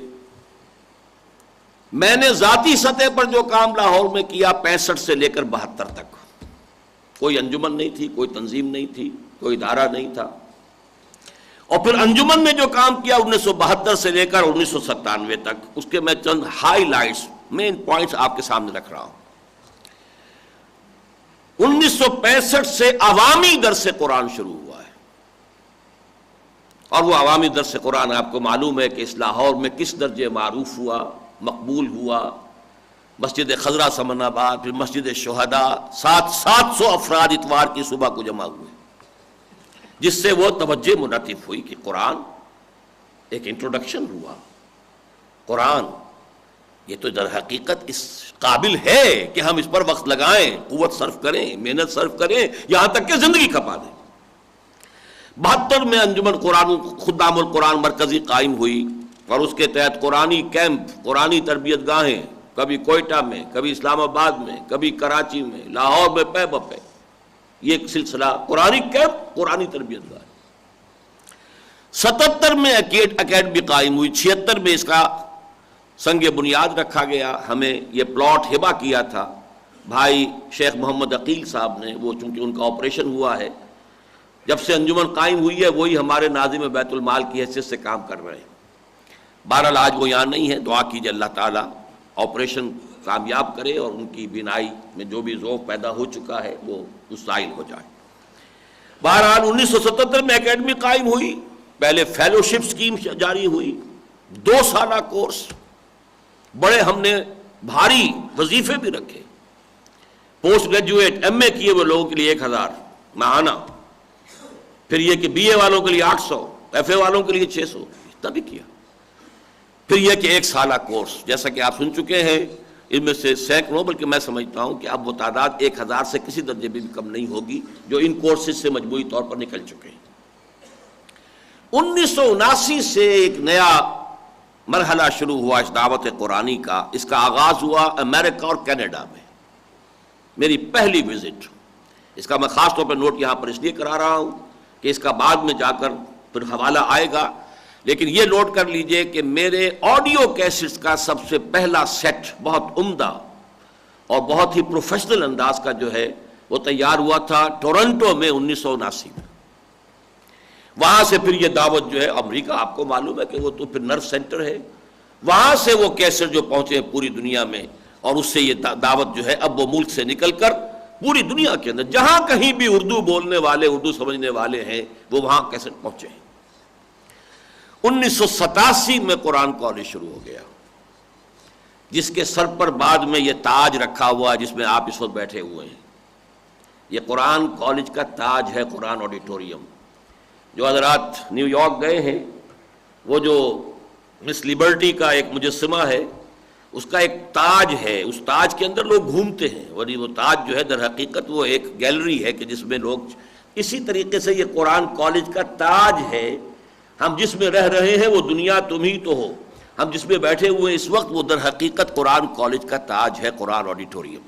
میں نے ذاتی سطح پر جو کام لاہور میں کیا 65 سے لے کر 72 تک، کوئی انجمن نہیں تھی، کوئی تنظیم نہیں تھی، کوئی ادارہ نہیں تھا۔ اور پھر انجمن نے جو کام کیا 1972 سے لے کر 1997 تک، اس کے میں چند ہائی لائٹس، مین پوائنٹس آپ کے سامنے رکھ رہا ہوں۔ 1965 سے عوامی درس قرآن شروع ہوا ہے، اور وہ عوامی درس قرآن آپ کو معلوم ہے کہ اس لاہور میں کس درجے معروف ہوا، مقبول ہوا۔ مسجد خضرہ سمن آباد، پھر مسجد شہداء، 700 افراد اتوار کی صبح کو جمع ہوئے، جس سے وہ توجہ منعطف ہوئی کہ قرآن ایک انٹروڈکشن ہوا۔ قرآن یہ تو در حقیقت اس قابل ہے کہ ہم اس پر وقت لگائیں، قوت صرف کریں، محنت صرف کریں، یہاں تک کہ زندگی کھپا دیں۔ 72 میں انجمن قرآن خدام القرآن مرکزی قائم ہوئی، اور اس کے تحت قرآنی کیمپ، قرآنی تربیت گاہیں، کبھی کوئٹہ میں، کبھی اسلام آباد میں، کبھی کراچی میں، لاہور میں پے بپے، یہ ایک سلسلہ قرآنی کیمپ، قرآنی تربیت گاہ۔ 77 میں اکیڈمی قائم ہوئی، 76 میں اس کا سنگ بنیاد رکھا گیا۔ ہمیں یہ پلاٹ ہبہ کیا تھا بھائی شیخ محمد عقیل صاحب نے، وہ چونکہ ان کا آپریشن ہوا ہے، جب سے انجمن قائم ہوئی ہے وہی ہمارے ناظم بیت المال کی حیثیت سے کام کر رہے ہیں۔ بہرحال آج وہ یہاں نہیں ہے، دعا کیجیے اللہ تعالیٰ آپریشن کامیاب کرے اور ان کی بینائی میں جو بھی ذوق پیدا ہو چکا ہے وہ زائل ہو جائے۔ بہرحال 1977 میں اکیڈمی قائم ہوئی، پہلے فیلوشپ اسکیم جاری ہوئی، 2 سالہ کورس، بڑے ہم نے بھاری وظیفے بھی رکھے۔ پوسٹ گریجویٹ ایم اے کیے ہوئے لوگوں کے لیے 1000 ماہانہ، پھر یہ کہ بی اے والوں کے لیے 800، ایف اے والوں کے لیے 600، اتنا بھی کیا۔ پھر یہ کہ 1 سالہ کورس، جیسا کہ آپ سن چکے ہیں، ان میں سے سینکڑوں، بلکہ میں سمجھتا ہوں کہ اب وہ تعداد 1000 سے کسی درجے بھی کم نہیں ہوگی جو ان کورسز سے مجموعی طور پر نکل چکے ہیں۔ 1979 سے ایک نیا مرحلہ شروع ہوا اس دعوت قرآنی کا۔ اس کا آغاز ہوا امریکہ اور کینیڈا میں، میری پہلی وزٹ۔ اس کا میں خاص طور پر نوٹ یہاں پر اس لیے کرا رہا ہوں کہ اس کا بعد میں جا کر پھر حوالہ آئے گا، لیکن یہ نوٹ کر لیجئے کہ میرے آڈیو کیسٹس کا سب سے پہلا سیٹ بہت عمدہ اور بہت ہی پروفیشنل انداز کا جو ہے وہ تیار ہوا تھا ٹورنٹو میں 1979 میں۔ وہاں سے پھر یہ دعوت جو ہے، امریکہ آپ کو معلوم ہے کہ وہ تو پھر نرو سینٹر ہے، وہاں سے وہ کیسٹ جو پہنچے ہیں پوری دنیا میں، اور اس سے یہ دعوت جو ہے اب وہ ملک سے نکل کر پوری دنیا کے اندر جہاں کہیں بھی اردو بولنے والے، اردو سمجھنے والے ہیں، وہ وہاں کیسٹ پہنچے ہیں۔ 1987 میں قرآن کالج شروع ہو گیا، جس کے سر پر بعد میں یہ تاج رکھا ہوا ہے جس میں آپ اس وقت بیٹھے ہوئے ہیں۔ یہ قرآن کالج کا تاج ہے، قرآن آڈیٹوریم۔ جو حضرات نیو یارک گئے ہیں، وہ جو مس لبرٹی کا ایک مجسمہ ہے، اس کا ایک تاج ہے، اس تاج کے اندر لوگ گھومتے ہیں، اور وہ تاج جو ہے در حقیقت وہ ایک گیلری ہے کہ جس میں لوگ، اسی طریقے سے یہ قرآن کالج کا تاج ہے۔ ہم جس میں رہ رہے ہیں وہ دنیا تم ہی تو ہو، ہم جس میں بیٹھے ہوئے اس وقت وہ در حقیقت قرآن کالج کا تاج ہے، قرآن آڈیٹوریم۔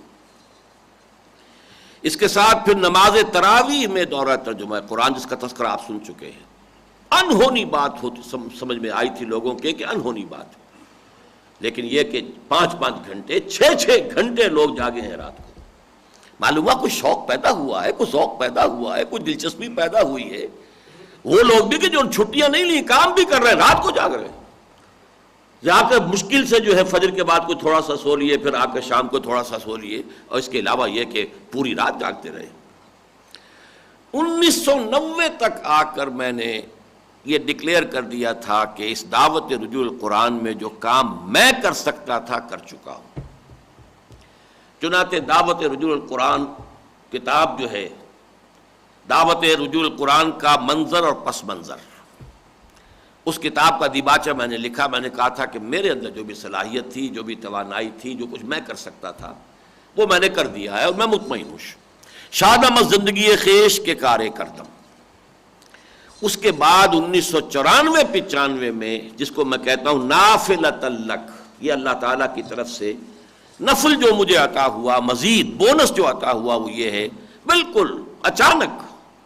اس کے ساتھ پھر نماز تراویح میں دورہ ترجمہ قرآن، جس کا تذکرہ آپ سن چکے ہیں۔ انہونی بات ہوتی سمجھ میں آئی تھی لوگوں کے کہ انہونی بات، لیکن یہ کہ 5-5 گھنٹے 6-6 گھنٹے لوگ جاگے ہیں رات کو۔ معلوم ہوا کچھ شوق پیدا ہوا ہے، کچھ ذوق پیدا ہوا ہے، کچھ دلچسپی پیدا ہوئی ہے۔ وہ لوگ بھی کہ جو چھٹیاں نہیں لی، کام بھی کر رہے ہیں، رات کو جاگ رہے ہیں، جا کر مشکل سے جو ہے فجر کے بعد کو تھوڑا سا سو لیے، پھر آ کر شام کو تھوڑا سا سو لیے، اور اس کے علاوہ یہ کہ پوری رات جاگتے رہے۔ 1990 تک آ کر میں نے یہ ڈکلیئر کر دیا تھا کہ اس دعوت رجوع القرآن میں جو کام میں کر سکتا تھا کر چکا ہوں۔ چنانچہ دعوت رجوع القرآن کتاب جو ہے، دعوت رجوع القرآن کا منظر اور پس منظر، اس کتاب کا دیباچہ میں نے لکھا۔ میں نے کہا تھا کہ میرے اندر جو بھی صلاحیت تھی، جو بھی توانائی تھی، جو کچھ میں کر سکتا تھا وہ میں نے کر دیا ہے، اور میں مطمئن ہوں۔ شادم زندگی خیش کے کارے کردم۔ اس کے بعد 1994-95 میں، جس کو میں کہتا ہوں نافلۃ لک، یہ اللہ تعالیٰ کی طرف سے نفل جو مجھے عطا ہوا، مزید بونس جو عطا ہوا، وہ یہ ہے بالکل اچانک،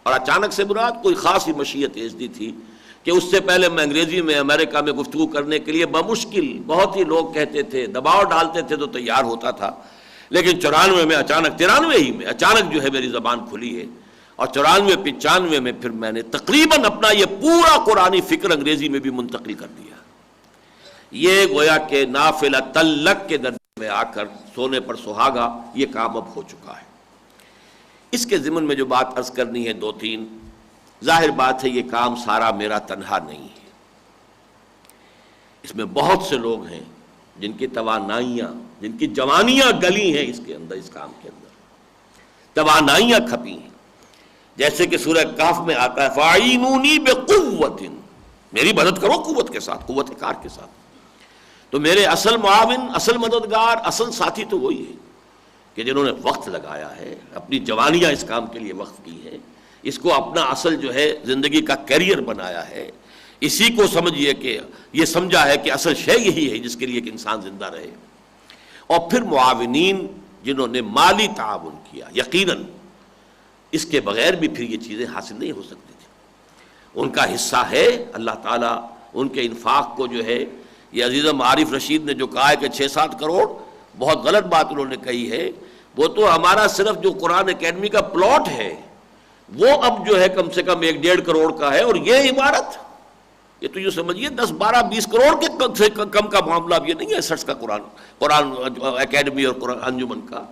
اور اچانک سے مراد کوئی خاص ہی مشیت اجدی تھی کہ اس سے پہلے میں انگریزی میں امریکہ میں گفتگو کرنے کے لیے بمشکل، بہت ہی لوگ کہتے تھے، دباؤ ڈالتے تھے تو تیار ہوتا تھا، لیکن 94 میں اچانک، 93 ہی میں اچانک جو ہے میری زبان کھلی ہے، اور 94-95 میں پھر میں نے تقریباً اپنا یہ پورا قرآنی فکر انگریزی میں بھی منتقل کر دیا۔ یہ گویا کہ نافلۃ لک کے درجے میں آ کر سونے پر سہاگا یہ کام اب ہو چکا ہے۔ اس کے ضمن میں جو بات عرض کرنی ہے 2-3، ظاہر بات ہے یہ کام سارا میرا تنہا نہیں ہے، اس میں بہت سے لوگ ہیں جن کی توانائیاں، جن کی جوانیاں گلی ہیں اس کے اندر، اس کام کے اندر توانائیاں کھپی ہیں۔ جیسے کہ سورہ کہف میں آتا ہے فَاعِینُونِی بِقُوَّةٍ، میری مدد کرو قوت کے ساتھ، قوت کار کے ساتھ۔ تو میرے اصل معاون، اصل مددگار، اصل ساتھی تو وہی ہے کہ جنہوں نے وقت لگایا ہے، اپنی جوانیاں اس کام کے لیے وقف کی ہے، اس کو اپنا اصل جو ہے زندگی کا کیریئر بنایا ہے، اسی کو سمجھیے کہ یہ سمجھا ہے کہ اصل شے یہی ہے جس کے لیے ایک انسان زندہ رہے۔ اور پھر معاونین جنہوں نے مالی تعاون کیا، یقیناً اس کے بغیر بھی پھر یہ چیزیں حاصل نہیں ہو سکتی تھی، ان کا حصہ ہے۔ اللہ تعالیٰ ان کے انفاق کو جو ہے، یہ عزیزم عارف رشید نے جو کہا ہے کہ 6-7 کروڑ، بہت غلط بات انہوں نے کہی ہے، وہ تو ہمارا صرف جو قرآن اکیڈمی کا پلاٹ ہے وہ اب جو ہے کم سے کم 1-1.5 کروڑ کا ہے، اور یہ عمارت، یہ تو یہ سمجھیے 10-12-20 کروڑ کے کم سے کم کا معاملہ اب یہ نہیں ہے سرس کا قرآن اکیڈمی اور قرآن انجمن کا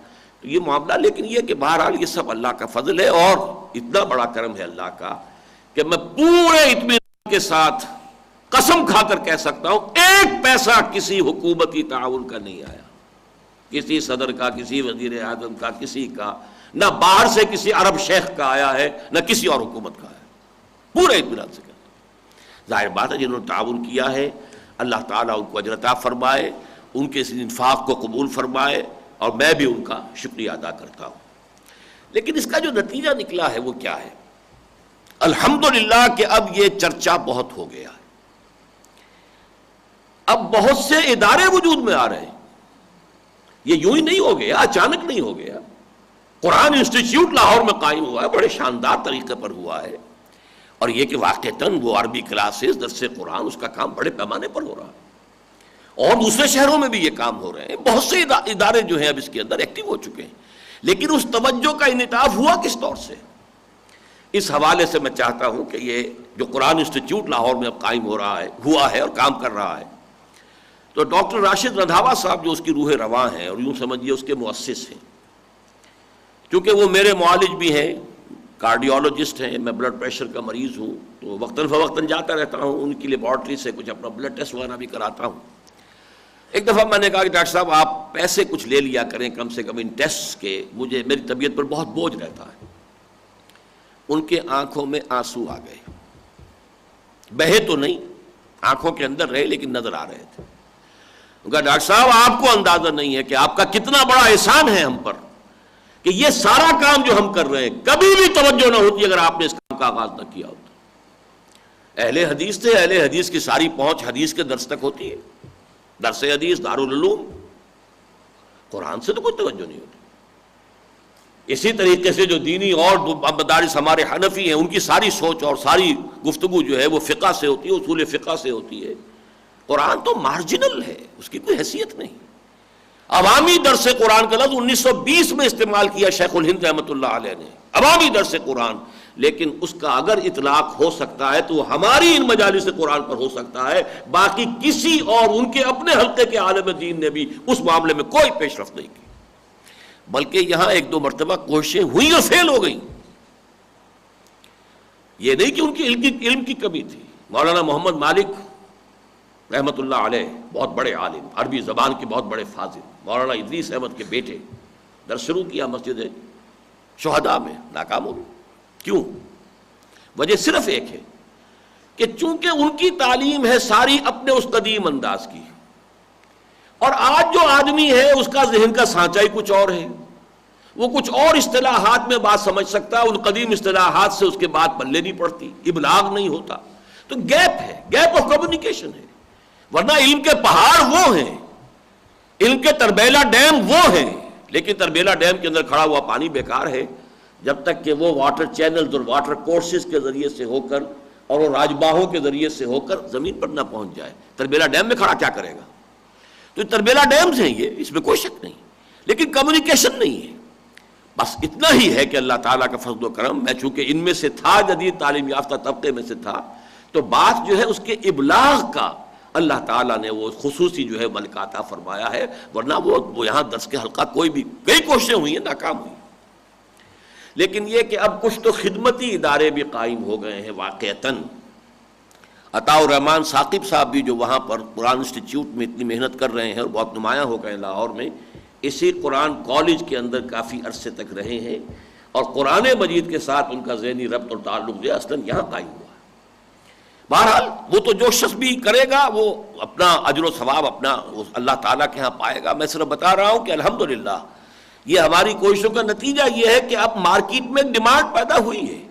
یہ معاملہ۔ لیکن یہ کہ بہرحال یہ سب اللہ کا فضل ہے، اور اتنا بڑا کرم ہے اللہ کا کہ میں پورے اطمینان کے ساتھ قسم کھا کر کہہ سکتا ہوں 1 پیسہ کسی حکومتی تعاون کا نہیں آیا، کسی صدر کا، کسی وزیر اعظم کا، کسی کا، نہ باہر سے کسی عرب شیخ کا آیا ہے، نہ کسی اور حکومت کا آیا، پورے اطمینان سے کہتا ہوں۔ ظاہر بات ہے جنہوں نے تعاون کیا ہے اللہ تعالیٰ ان کو اجر عطا فرمائے، ان کے اس انفاق کو قبول فرمائے، اور میں بھی ان کا شکریہ ادا کرتا ہوں۔ لیکن اس کا جو نتیجہ نکلا ہے وہ کیا ہے؟ الحمدللہ کہ اب یہ چرچا بہت ہو گیا ہے، اب بہت سے ادارے وجود میں آ رہے ہیں، یہ یوں ہی نہیں ہو گیا، اچانک نہیں ہو گیا۔ قرآن انسٹیٹیوٹ لاہور میں قائم ہوا ہے، بڑے شاندار طریقے پر ہوا ہے، اور یہ کہ واقعتاً وہ عربی کلاسز، درس قرآن، اس کا کام بڑے پیمانے پر ہو رہا ہے، اور دوسرے شہروں میں بھی یہ کام ہو رہے ہیں، بہت سے ادارے جو ہیں اب اس کے اندر ایکٹیو ہو چکے ہیں۔ لیکن اس توجہ کا انعطاف ہوا کس طور سے؟ اس حوالے سے میں چاہتا ہوں کہ یہ جو قرآن انسٹیٹیوٹ لاہور میں اب قائم ہوا ہے اور کام کر رہا ہے، تو ڈاکٹر راشد رندھاوا صاحب جو اس کی روح رواں ہیں، اور یوں سمجھیے اس کے مؤسس ہیں، چونکہ وہ میرے معالج بھی ہیں، کارڈیولوجسٹ ہیں، میں بلڈ پریشر کا مریض ہوں، تو وقتاً فوقتاً جاتا رہتا ہوں، ان کی لیبارٹری سے کچھ اپنا بلڈ ٹیسٹ وغیرہ بھی کراتا ہوں۔ ایک دفعہ میں نے کہا کہ ڈاکٹر صاحب آپ پیسے کچھ لے لیا کریں کم سے کم ان ٹیسٹ کے، مجھے میری طبیعت پر بہت بوجھ رہتا ہے۔ ان کے آنکھوں میں آنسو آ گئے، بہے تو نہیں، آنکھوں کے اندر رہے لیکن نظر آ رہے تھے۔ ان کا ڈاکٹر صاحب آپ کو اندازہ نہیں ہے کہ آپ کا کتنا بڑا احسان ہے ہم پر، کہ یہ سارا کام جو ہم کر رہے ہیں کبھی بھی توجہ نہ ہوتی اگر آپ نے اس کام کا آغاز نہ کیا ہوتا۔ اہل حدیث تھے، اہل حدیث کی ساری پہنچ حدیث کے درس تک ہوتی ہے، درس حدیث، دارالعلوم، قرآن سے تو کوئی توجہ نہیں ہوتی۔ اسی طریقے سے جو دینی اور مدارس ہمارے حنفی ہیں، ان کی ساری سوچ اور ساری گفتگو جو ہے وہ فقہ سے ہوتی ہے، اصول فقہ سے ہوتی ہے۔ قرآن تو مارجنل ہے، اس کی کوئی حیثیت نہیں۔ عوامی درس قرآن کا لفظ 1920 میں استعمال کیا شیخ الہند رحمۃ اللہ علیہ نے، عوامی درس قرآن، لیکن اس کا اگر اطلاق ہو سکتا ہے تو ہماری ان مجالس قرآن پر ہو سکتا ہے، باقی کسی اور ان کے اپنے حلقے کے عالم دین نے بھی اس معاملے میں کوئی پیش رفت نہیں کی، بلکہ یہاں 1-2 مرتبہ کوششیں ہوئی اور فیل ہو گئیں۔ یہ نہیں کہ ان کی علم کی کمی تھی، مولانا محمد مالک رحمۃ اللہ علیہ بہت بڑے عالم، عربی زبان کے بہت بڑے فاضل، مولانا ادریس احمد کے بیٹے، درس شروع کیا مسجد شہداء میں، ناکام ہو گئے۔ کیوں؟ وجہ صرف ایک ہے کہ چونکہ ان کی تعلیم ہے ساری اپنے اس قدیم انداز کی، اور آج جو آدمی ہے اس کا ذہن کا سانچہ ہی کچھ اور ہے، وہ کچھ اور اصطلاحات میں بات سمجھ سکتا ہے، ان قدیم اصطلاحات سے اس کے بات پلے نہیں پڑتی، ابلاغ نہیں ہوتا، تو گیپ ہے، گیپ آف کمیونیکیشن ہے۔ ورنہ علم کے پہاڑ وہ ہیں، علم کے تربیلا ڈیم وہ ہیں، لیکن تربیلا ڈیم کے اندر کھڑا ہوا پانی بیکار ہے جب تک کہ وہ واٹر چینلز اور واٹر کورسز کے ذریعے سے ہو کر اور وہ راجباہوں کے ذریعے سے ہو کر زمین پر نہ پہنچ جائے۔ تربیلا ڈیم میں کھڑا کیا کرے گا؟ تو تربیلا ڈیمز ہیں یہ، اس میں کوئی شک نہیں، لیکن کمیونیکیشن نہیں ہے۔ بس اتنا ہی ہے کہ اللہ تعالیٰ کا فضل و کرم، میں چونکہ ان میں سے تھا، جدید تعلیم یافتہ طبقے میں سے تھا، تو بات جو ہے اس کے ابلاغ کا اللہ تعالیٰ نے وہ خصوصی جو ہے ملکہ عطا فرمایا ہے، ورنہ وہ یہاں درس کے حلقہ کوئی بھی کئی کوششیں ہوئی ہیں، ناکام ہوئی۔ لیکن یہ کہ اب کچھ تو خدمتی ادارے بھی قائم ہو گئے ہیں واقعتاً۔ عطاء الرحمن ثاقب صاحب بھی جو وہاں پر قرآن انسٹیٹیوٹ میں اتنی محنت کر رہے ہیں اور بہت نمایاں ہو گئے لاہور میں، اسی قرآن کالج کے اندر کافی عرصے تک رہے ہیں، اور قرآن مجید کے ساتھ ان کا ذہنی ربط اور تعلق جو ہے اصلاً یہاں قائم ہوا ہے۔ بہرحال وہ تو جو شخص بھی کرے گا وہ اپنا اجر و ثواب اپنا اللہ تعالیٰ کے ہاں پائے گا۔ میں صرف بتا رہا ہوں کہ الحمدللہ یہ ہماری کوششوں کا نتیجہ یہ ہے کہ اب مارکیٹ میں ڈیمانڈ پیدا ہوئی ہے،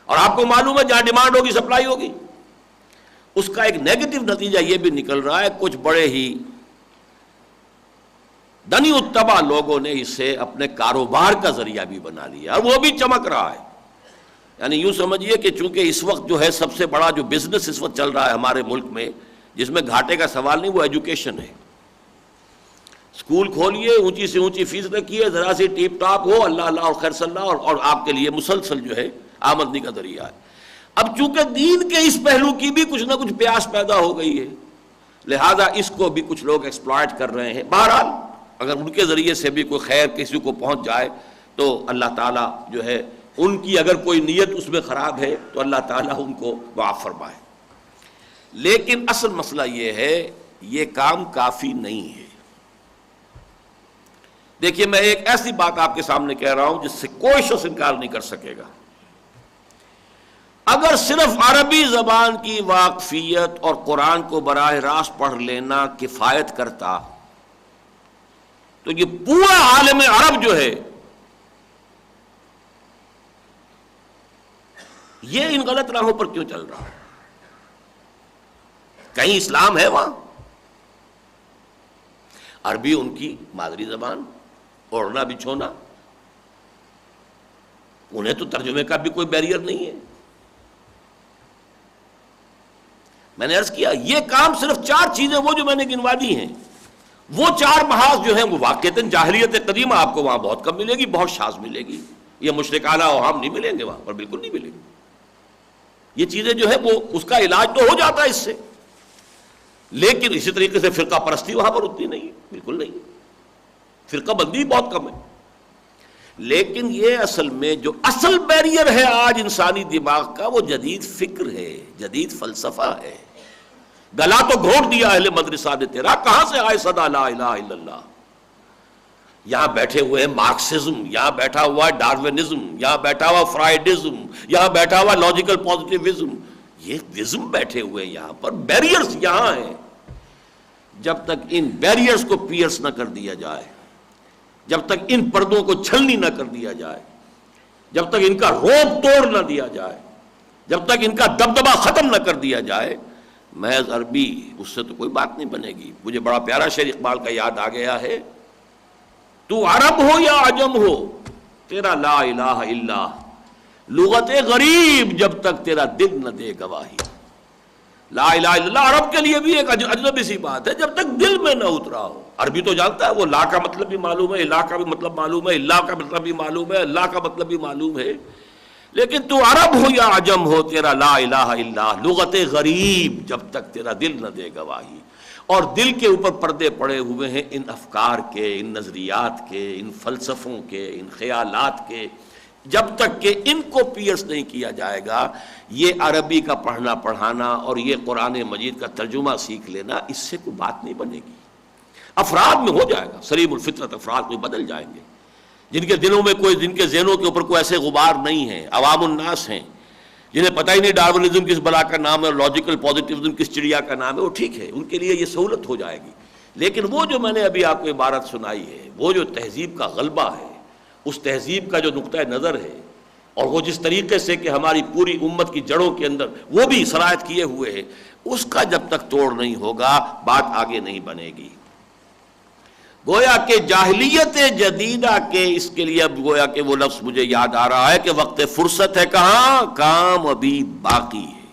اور آپ کو معلوم ہے جہاں ڈیمانڈ ہوگی سپلائی ہوگی۔ اس کا ایک نیگیٹو نتیجہ یہ بھی نکل رہا ہے، کچھ بڑے ہی دنی اتباع لوگوں نے اسے اپنے کاروبار کا ذریعہ بھی بنا لیا، اور وہ بھی چمک رہا ہے۔ یعنی یوں سمجھیے کہ چونکہ اس وقت جو ہے سب سے بڑا جو بزنس اس وقت چل رہا ہے ہمارے ملک میں، جس میں گھاٹے کا سوال نہیں، وہ ایجوکیشن ہے۔ اسکول کھولیے، اونچی سے اونچی فیس رکھیے، ذرا سی ٹیپ ٹاپ ہو، اللہ اللہ اور خیر صلی اللہ، اور آپ کے لیے مسلسل جو ہے آمدنی کا ذریعہ ہے۔ اب چونکہ دین کے اس پہلو کی بھی کچھ نہ کچھ پیاس پیدا ہو گئی ہے، لہذا اس کو بھی کچھ لوگ ایکسپلائٹ کر رہے ہیں۔ بہرحال اگر ان کے ذریعے سے بھی کوئی خیر کسی کو پہنچ جائے تو اللہ تعالیٰ جو ہے ان کی اگر کوئی نیت اس میں خراب ہے تو اللہ تعالیٰ ان کو معاف فرمائے۔ لیکن اصل مسئلہ یہ ہے، یہ کام کافی نہیں ہے۔ دیکھیے میں ایک ایسی بات آپ کے سامنے کہہ رہا ہوں جس سے کوئی شخص انکار نہیں کر سکے گا۔ اگر صرف عربی زبان کی واقفیت اور قرآن کو براہ راست پڑھ لینا کفایت کرتا تو یہ پورا عالم عرب جو ہے یہ ان غلط راہوں پر کیوں چل رہا ہے؟ کہیں اسلام ہے وہاں؟ عربی ان کی مادری زبان، اوڑھنا بچھونا، انہیں تو ترجمے کا بھی کوئی بیریئر نہیں ہے۔ میں نے عرض کیا یہ کام صرف 4 چیزیں وہ جو میں نے گنوا دی ہیں، وہ 4 محاذ جو ہیں وہ واقعتاً جاہلیت قدیمہ آپ کو وہاں بہت کم ملے گی، بہت شاذ ملے گی۔ یہ مشرکانہ اوہام نہیں ملیں گے وہاں پر، بالکل نہیں ملیں گے۔ یہ چیزیں جو ہے وہ اس کا علاج تو ہو جاتا ہے اس سے، لیکن اسی طریقے سے فرقہ پرستی وہاں پر اتنی نہیں ہے، بالکل نہیں، فرقہ بندی بہت کم ہے۔ لیکن یہ اصل میں جو اصل بیریئر ہے آج انسانی دماغ کا، وہ جدید فکر ہے، جدید فلسفہ ہے۔ گلا تو گھونٹ دیا اہل مدرسہ نے تیرا، کہاں سے آئے صدا لا الہ الا اللہ؟ یہاں بیٹھے ہوئے ہیں مارکسزم، یہاں بیٹھا ہوا ہے ڈاروینزم، یہاں بیٹھا ہوا فرائیڈزم، یہاں بیٹھا ہوا لاجیکل پازیٹیوزم، یہ وزم بیٹھے ہوئے ہیں یہاں پر، بیریئرز یہاں ہیں۔ جب تک ان بیریئرز کو پیئرس نہ کر دیا جائے، جب تک ان پردوں کو چھلنی نہ کر دیا جائے، جب تک ان کا روب توڑ نہ دیا جائے، جب تک ان کا دبدبہ ختم نہ کر دیا جائے، محض عربی اس سے تو کوئی بات نہیں بنے گی۔ مجھے بڑا پیارا شعر اقبال کا یاد آ گیا ہے، تو عرب ہو یا عجم ہو تیرا لا الہ الا لغت غریب جب تک تیرا دل نہ دے گواہی۔ لا الہ الا اللہ عرب کے لیے بھی ایک اجنبی سی بات ہے جب تک دل میں نہ اترا ہو۔ عربی تو جانتا ہے، وہ لا کا مطلب بھی معلوم ہے، الہ کا بھی مطلب معلوم ہے، اللہ کا مطلب بھی معلوم ہے، اللہ کا مطلب بھی معلوم ہے، لیکن تو عرب ہو یا عجم ہو تیرا لا الہ الا لغت غریب جب تک تیرا دل نہ دے گواہی۔ اور دل کے اوپر پردے پڑے ہوئے ہیں ان افکار کے، ان نظریات کے، ان فلسفوں کے، ان خیالات کے، جب تک کہ ان کو پیئرس نہیں کیا جائے گا، یہ عربی کا پڑھنا پڑھانا اور یہ قرآن مجید کا ترجمہ سیکھ لینا، اس سے کوئی بات نہیں بنے گی۔ افراد میں ہو جائے گا، سلیم الفطرت افراد میں بدل جائیں گے، جن کے دلوں میں کوئی، جن کے ذہنوں کے اوپر کوئی ایسے غبار نہیں ہیں، عوام الناس ہیں جنہیں پتہ ہی نہیں ڈارونزم کس بلا کا نام ہے اور لاجیکل پازیٹیوزم کس چڑیا کا نام ہے، وہ ٹھیک ہے، ان کے لیے یہ سہولت ہو جائے گی۔ لیکن وہ جو میں نے ابھی آپ کو عبارت سنائی ہے، وہ جو تہذیب کا غلبہ ہے، اس تہذیب کا جو نقطہ نظر ہے، اور وہ جس طریقے سے کہ ہماری پوری امت کی جڑوں کے اندر وہ بھی سرایت کیے ہوئے ہے، اس کا جب تک توڑ نہیں ہوگا بات آگے نہیں بنے گی۔ گویا کہ جاہلیت جدیدہ کے، اس کے لیے اب گویا کہ وہ لفظ مجھے یاد آ رہا ہے کہ وقت فرصت ہے کہاں، کام ابھی باقی ہے۔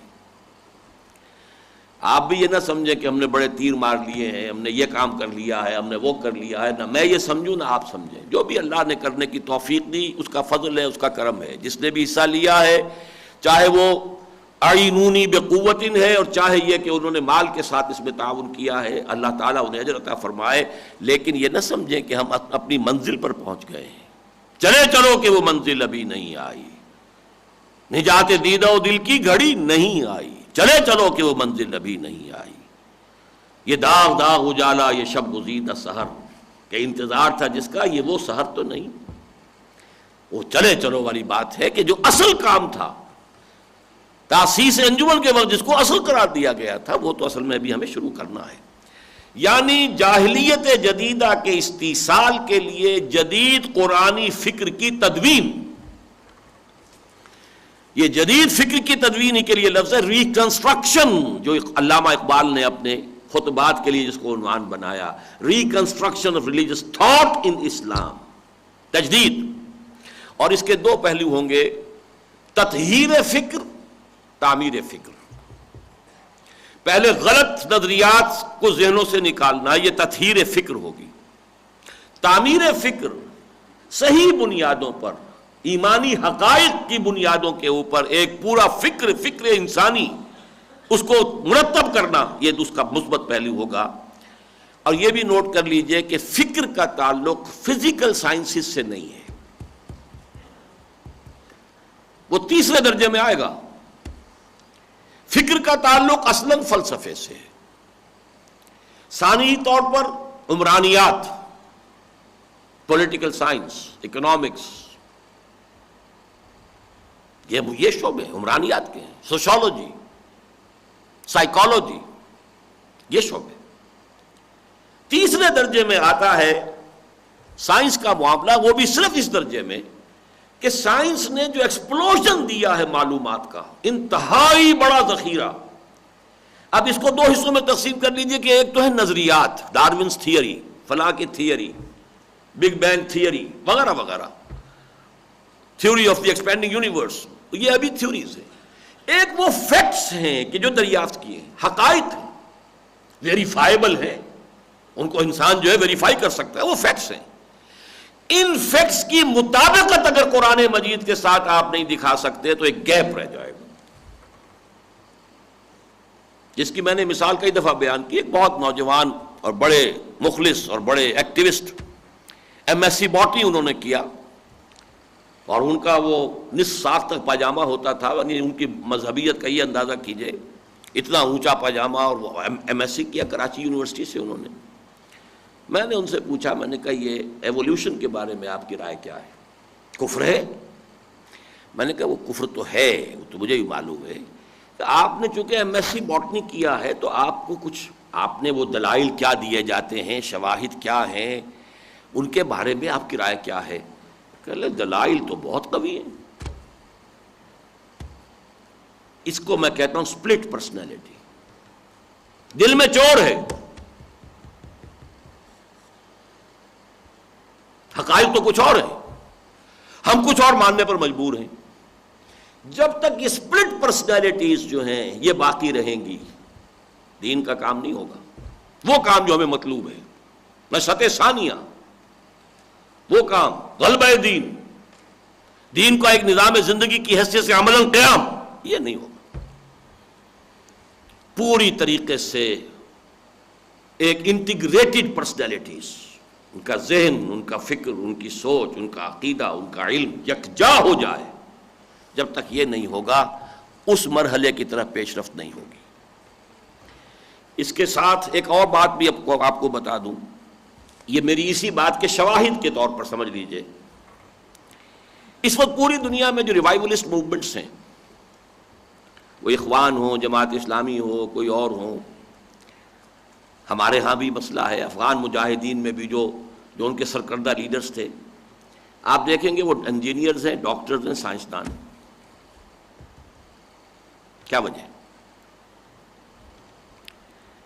آپ بھی یہ نہ سمجھیں کہ ہم نے بڑے تیر مار لیے ہیں، ہم نے یہ کام کر لیا ہے، ہم نے وہ کر لیا ہے، نہ میں یہ سمجھوں نہ آپ سمجھیں۔ جو بھی اللہ نے کرنے کی توفیق دی، اس کا فضل ہے، اس کا کرم ہے۔ جس نے بھی حصہ لیا ہے، چاہے وہ اعینونی بقوت ہے اور چاہے یہ کہ انہوں نے مال کے ساتھ اس میں تعاون کیا ہے، اللہ تعالیٰ انہیں اجر عطا فرمائے۔ لیکن یہ نہ سمجھیں کہ ہم اپنی منزل پر پہنچ گئے ہیں، چلے چلو کہ وہ منزل ابھی نہیں آئی، نجات دیدہ و دل کی گھڑی نہیں آئی، چلے چلو کہ وہ منزل ابھی نہیں آئی۔ یہ داغ داغ اجالا، یہ شب گزیدہ سحر، کہ انتظار تھا جس کا، یہ وہ سحر تو نہیں۔ وہ چلے چلو والی بات ہے کہ جو اصل کام تھا، تاسیس انجمن کے وقت جس کو اصل قرار دیا گیا تھا، وہ تو اصل میں بھی ہمیں شروع کرنا ہے۔ یعنی جاہلیت جدیدہ کے استیصال کے لیے جدید قرآنی فکر کی تدوین، یہ جدید فکر کی تدوین کے لیے لفظ ہے ریکنسٹرکشن، جو علامہ اقبال نے اپنے خطبات کے لیے جس کو عنوان بنایا، reconstruction of religious thought in Islam, تجدید۔ اور اس کے دو پہلو ہوں گے، تطہیر فکر، تعمیر فکر۔ پہلے غلط نظریات کو ذہنوں سے نکالنا، یہ تطہیر فکر ہوگی۔ تعمیر فکر صحیح بنیادوں پر، ایمانی حقائق کی بنیادوں کے اوپر ایک پورا فکر انسانی، اس کو مرتب کرنا، یہ اس کا مثبت پہلو ہوگا۔ اور یہ بھی نوٹ کر لیجئے کہ فکر کا تعلق فزیکل سائنسز سے نہیں ہے، وہ تیسرے درجے میں آئے گا۔ فکر کا تعلق اصلاً فلسفے سے ہے، ثانوی طور پر عمرانیات، پولیٹیکل سائنس، اکنامکس، یہ شعبے عمرانیات کے ہیں، سوشالوجی، سائیکالوجی، یہ شعبے۔ تیسرے درجے میں آتا ہے سائنس کا معاملہ، وہ بھی صرف اس درجے میں کہ سائنس نے جو ایکسپلوژن دیا ہے معلومات کا، انتہائی بڑا ذخیرہ۔ اب اس کو دو حصوں میں تقسیم کر لیجئے کہ ایک تو ہے نظریات، ڈارونس تھیوری، فلاں کی تھیوری، بگ بینگ تھیوری وغیرہ وغیرہ، theory of the expanding universe, یہ ابھی تھیوریز ہیں۔ ایک وہ فیکٹس ہیں کہ جو دریافت کیے، حقائق ہیں، ویریفائیبل ہیں، ان کو انسان جو ہے ویریفائی کر سکتا ہے، وہ فیکٹس ہیں۔ ان فیکٹس کی مطابقت اگر قرآن مجید کے ساتھ آپ نہیں دکھا سکتے تو ایک گیپ رہ جائے گا، جس کی میں نے مثال کئی دفعہ بیان کی۔ ایک بہت نوجوان اور بڑے مخلص اور بڑے activist, M S C botany انہوں نے کیا، اور ان کا وہ نصف ساق تک پاجامہ ہوتا تھا، یعنی ان کی مذہبیت کا یہ اندازہ کیجئے، اتنا اونچا پاجامہ، اور وہ ایم ایس سی کیا کراچی یونیورسٹی سے انہوں نے۔ میں نے ان سے پوچھا، میں نے کہا یہ ایولیوشن کے بارے میں آپ کی رائے کیا ہے، کفر ہے؟ میں نے کہا وہ کفر تو ہے، وہ تو مجھے بھی معلوم ہے، کہ آپ نے چونکہ ایم ایس سی باٹنی کیا ہے تو آپ کو کچھ، آپ نے وہ دلائل کیا دیے جاتے ہیں، شواہد کیا ہیں، ان کے بارے میں آپ کی رائے کیا ہے؟ کہ دلائل تو بہت قوی ہیں۔ اس کو میں کہتا ہوں سپلٹ پرسنالٹی، دل میں چور ہے، حقائق تو کچھ اور ہیں، ہم کچھ اور ماننے پر مجبور ہیں۔ جب تک یہ سپلٹ پرسنالٹیز جو ہیں یہ باقی رہیں گی، دین کا کام نہیں ہوگا۔ وہ کام جو ہمیں مطلوب ہے، نشأت ثانیہ، وہ کام غلبہ دین، دین کا ایک نظام زندگی کی حیثیت سے عملاً قیام، یہ نہیں ہوگا۔ پوری طریقے سے ایک انٹیگریٹڈ پرسنالٹیز، ان کا ذہن، ان کا فکر، ان کی سوچ، ان کا عقیدہ، ان کا علم یکجا ہو جائے، جب تک یہ نہیں ہوگا اس مرحلے کی طرف پیش رفت نہیں ہوگی۔ اس کے ساتھ ایک اور بات بھی آپ کو بتا دوں، یہ میری اسی بات کے شواہد کے طور پر سمجھ لیجئے۔ اس وقت پوری دنیا میں جو ریوائولسٹ موومنٹس ہیں، وہ اخوان ہوں، جماعت اسلامی ہو، کوئی اور ہوں، ہمارے ہاں بھی مسئلہ ہے، افغان مجاہدین میں بھی جو ان کے سرکردہ لیڈرز تھے، آپ دیکھیں گے وہ انجینئرز ہیں، ڈاکٹرز ہیں، سائنسدان ہیں۔ کیا وجہ؟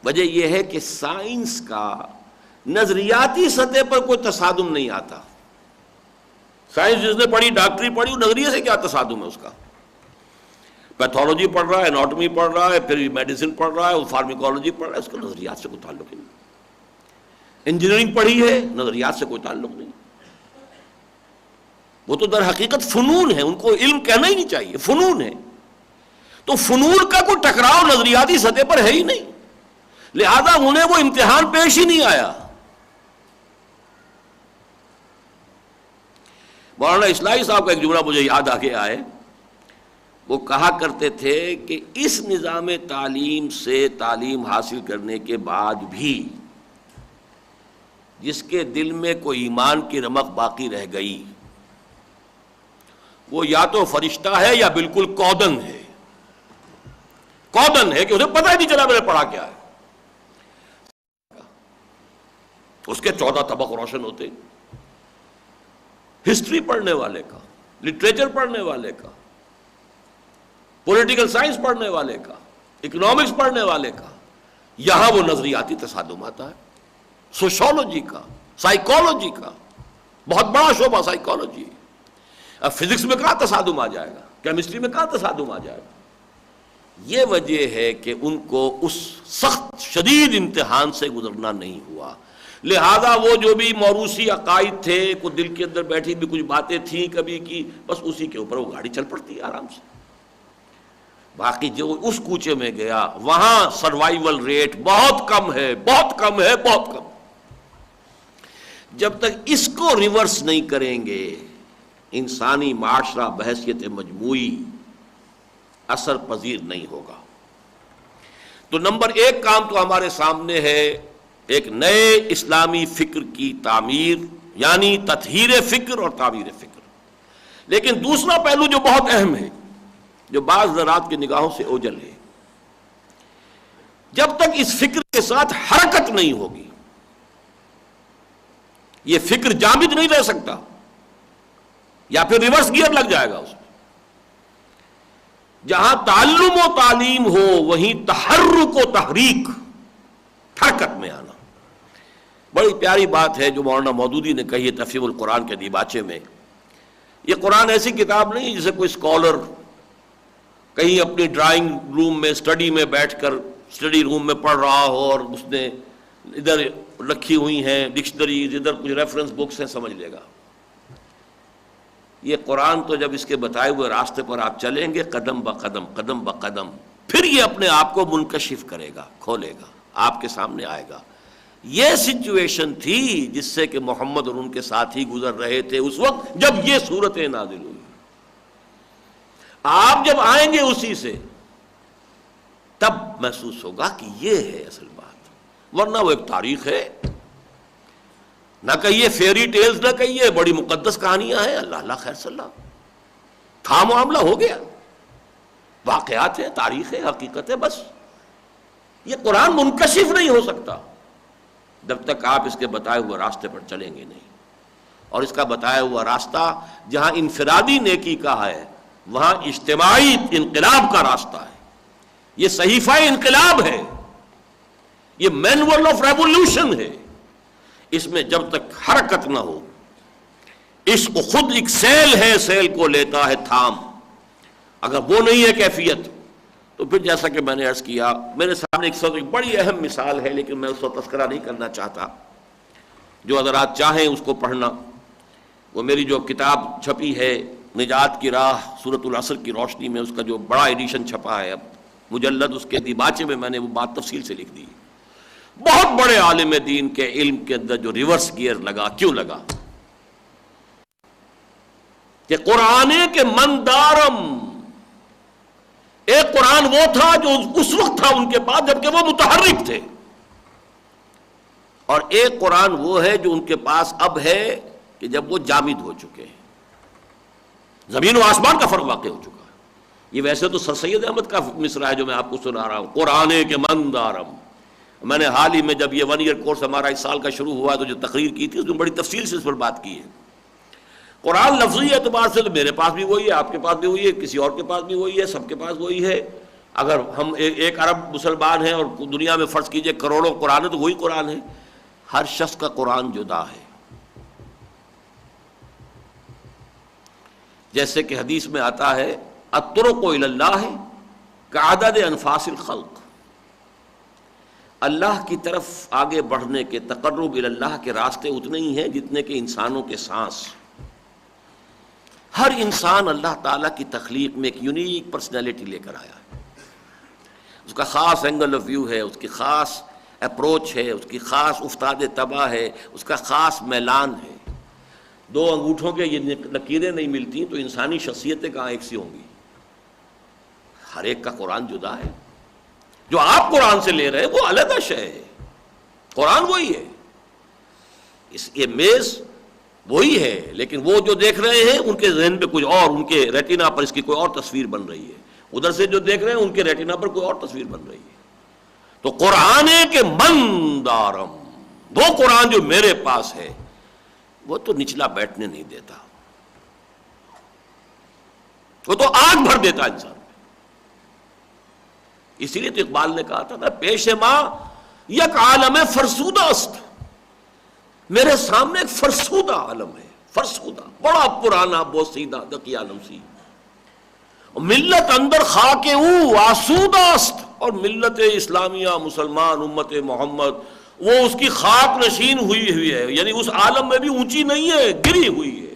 وجہ یہ ہے کہ سائنس کا نظریاتی سطح پر کوئی تصادم نہیں آتا۔ سائنس جس نے پڑھی، ڈاکٹری پڑھی، وہ نظریے سے کیا تصادم ہے اس کا؟ پیتھولوجی پڑھ رہا ہے، اناٹمی پڑھ رہا ہے، پھر میڈیسن پڑھ رہا ہے، فارمیکولوجی پڑھ رہا ہے، اس کا نظریات سے کوئی تعلق نہیں۔ انجینئرنگ پڑھی ہے، نظریات سے کوئی تعلق نہیں۔ وہ تو در حقیقت فنون ہے، ان کو علم کہنا ہی نہیں چاہیے، فنون ہے۔ تو فنون کا کوئی ٹکراؤ نظریاتی سطح پر ہے ہی نہیں، لہذا انہیں وہ امتحان پیش ہی نہیں آیا۔ مولانا اصلاحی صاحب کا ایک جملہ مجھے یاد آ گیا ہے، وہ کہا کرتے تھے کہ اس نظام تعلیم سے تعلیم حاصل کرنے کے بعد بھی جس کے دل میں کوئی ایمان کی رمق باقی رہ گئی، وہ یا تو فرشتہ ہے یا بالکل کودن ہے۔ کودن ہے کہ اسے پتہ ہی نہیں چلا میں نے پڑھا کیا ہے۔ اس کے 14 طبق روشن ہوتے، ہسٹری پڑھنے والے کا، لٹریچر پڑھنے والے کا، پولیٹیکل سائنس پڑھنے والے کا، اکنامکس پڑھنے والے کا، یہاں وہ نظریاتی تصادم آتا ہے۔ سوشولوجی کا، سائیکالوجی کا، بہت بڑا شعبہ سائیکالوجی۔ اب فزکس میں کہاں تصادم آ جائے گا، کیمسٹری میں کہاں تصادم آ جائے گا؟ یہ وجہ ہے کہ ان کو اس سخت شدید امتحان سے گزرنا نہیں ہوا، لہذا وہ جو بھی موروثی عقائد تھے، کو دل کے اندر بیٹھی بھی کچھ باتیں تھیں کبھی کی، بس اسی کے اوپر وہ گاڑی چل پڑتی ہے آرام سے۔ باقی جو اس کوچے میں گیا وہاں سروائیول ریٹ بہت کم ہے، بہت کم ہے، بہت کم۔ جب تک اس کو ریورس نہیں کریں گے، انسانی معاشرہ بحیثیت مجموعی اثر پذیر نہیں ہوگا۔ تو نمبر 1 کام تو ہمارے سامنے ہے ایک نئے اسلامی فکر کی تعمیر، یعنی تطہیر فکر اور تعمیر فکر۔ لیکن دوسرا پہلو جو بہت اہم ہے، جو بعض حضرات کی نگاہوں سے اوجھل ہے، جب تک اس فکر کے ساتھ حرکت نہیں ہوگی، یہ فکر جامد نہیں رہ سکتا، یا پھر ریورس گیئر لگ جائے گا اس میں۔ جہاں تعلم و تعلیم ہو وہیں تحرک و تحریک، حرکت میں آنا۔ بڑی پیاری بات ہے جو مولانا مودودی نے کہی ہے تفہیم القرآن کے دیباچے میں۔ یہ قرآن ایسی کتاب نہیں جسے کوئی اسکالر کہیں اپنی ڈرائنگ روم میں، اسٹڈی میں بیٹھ کر اسٹڈی روم میں پڑھ رہا ہو اور اس نے ادھر رکھی ہوئی ہیں ڈکشنریز، ادھر کچھ ریفرنس بکس ہیں، سمجھ لے گا۔ یہ قرآن تو جب اس کے بتائے ہوئے راستے پر آپ چلیں گے قدم بقدم، قدم بقدم، پھر یہ اپنے آپ کو منکشف کرے گا، کھولے گا، آپ کے سامنے آئے گا۔ یہ سچویشن تھی جس سے کہ محمد اور ان کے ساتھی گزر رہے تھے اس وقت جب یہ صورتیں نازل ہوئی۔ آپ جب آئیں گے اسی سے، تب محسوس ہوگا کہ یہ ہے اصل بات، ورنہ وہ ایک تاریخ ہے۔ نہ کہیے فیری ٹیلز، نہ کہیے بڑی مقدس کہانیاں ہیں، اللہ اللہ خیر صلی اللہ، تھا معاملہ ہو گیا، واقعات ہیں، تاریخ ہے، حقیقت ہے، بس۔ یہ قرآن منکشف نہیں ہو سکتا جب تک آپ اس کے بتائے ہوئے راستے پر چلیں گے نہیں۔ اور اس کا بتایا ہوا راستہ جہاں انفرادی نیکی کا ہے، وہاں اجتماعی انقلاب کا راستہ ہے۔ یہ صحیفہ انقلاب ہے، یہ مینول آف ریولوشن ہے۔ اس میں جب تک حرکت نہ ہو، عشق خود ایک سیل ہے، سیل کو لیتا ہے تھام، اگر وہ نہیں ہے کیفیت، تو پھر جیسا کہ میں نے عرض کیا، میرے سامنے ایک بڑی اہم مثال ہے، لیکن میں اس کو تذکرہ نہیں کرنا چاہتا۔ جو حضرات چاہیں اس کو پڑھنا، وہ میری جو کتاب چھپی ہے نجات کی راہ سورۃ العصر کی روشنی میں، اس کا جو بڑا ایڈیشن چھپا ہے، اب مجلد اس کے دیباچے میں نے وہ بات تفصیل سے لکھ دی۔ بہت بڑے عالم دین کے علم کے اندر جو ریورس گیئر لگا، کیوں لگا؟ کہ قرآن کے مندارم، ایک قرآن وہ تھا جو اس وقت تھا ان کے پاس جبکہ وہ متحرک تھے، اور ایک قرآن وہ ہے جو ان کے پاس اب ہے کہ جب وہ جامد ہو چکے ہیں، زمین و آسمان کا فرق واقع ہو چکا ہے۔ یہ ویسے تو سر سید احمد کا مصرع ہے جو میں آپ کو سنا رہا ہوں، قرآن کے مندارم۔ میں نے حال ہی میں جب یہ 1 ایئر کورس ہمارا اس سال کا شروع ہوا تو جو تقریر کی تھی اس میں بڑی تفصیل سے اس پر بات کی ہے۔ قرآن لفظی اعتبار سے تو میرے پاس بھی وہی ہے، آپ کے پاس بھی وہی ہے، کسی اور کے پاس بھی وہی ہے، سب کے پاس وہی ہے۔ اگر ہم 1 ارب مسلمان ہیں اور دنیا میں فرض کیجئے کروڑوں قرآن ہے تو وہی قرآن ہے، ہر شخص کا قرآن جدا ہے۔ جیسے کہ حدیث میں آتا ہے الطرق الی اللہ کعدد انفاس الخلق، اللہ کی طرف آگے بڑھنے کے، تقرب الی اللہ کے راستے اتنے ہی ہیں جتنے کہ انسانوں کے سانس۔ ہر انسان اللہ تعالیٰ کی تخلیق میں ایک یونیک پرسنالٹی لے کر آیا ہے، اس کا خاص اینگل آف ویو ہے، اس کی خاص اپروچ ہے، اس کی خاص افتاد طبع ہے، اس کا خاص میلان ہے۔ 2 انگوٹھوں کے یہ لکیریں نہیں ملتی تو انسانی شخصیتیں کہاں ایک سی ہوں گی؟ ہر ایک کا قرآن جدا ہے۔ جو آپ قرآن سے لے رہے ہیں وہ علیحدہ شے ہے، قرآن وہی ہے، یہ میز وہی ہے، لیکن وہ جو دیکھ رہے ہیں ان کے ذہن پہ کچھ اور، ان کے ریٹینا پر اس کی کوئی اور تصویر بن رہی ہے، ادھر سے جو دیکھ رہے ہیں ان کے ریٹینا پر کوئی اور تصویر بن رہی ہے۔ تو قرآن کے مندارم، وہ قرآن جو میرے پاس ہے وہ تو نچلا بیٹھنے نہیں دیتا، وہ تو آگ بھر دیتا انسان میں۔ اسی لیے تو اقبال نے کہا تھا نا، پیش ماں یک عالم فرسودہ است، میرے سامنے ایک فرسودہ عالم ہے، فرسودہ، بڑا پرانا بوسیدہ دقی عالم سی، ملت اندر خاک او آسودہ است، اور ملت اسلامیہ مسلمان امت محمد وہ اس کی خاک نشین ہوئی ہے، یعنی اس عالم میں بھی اونچی نہیں ہے، گری ہوئی ہے،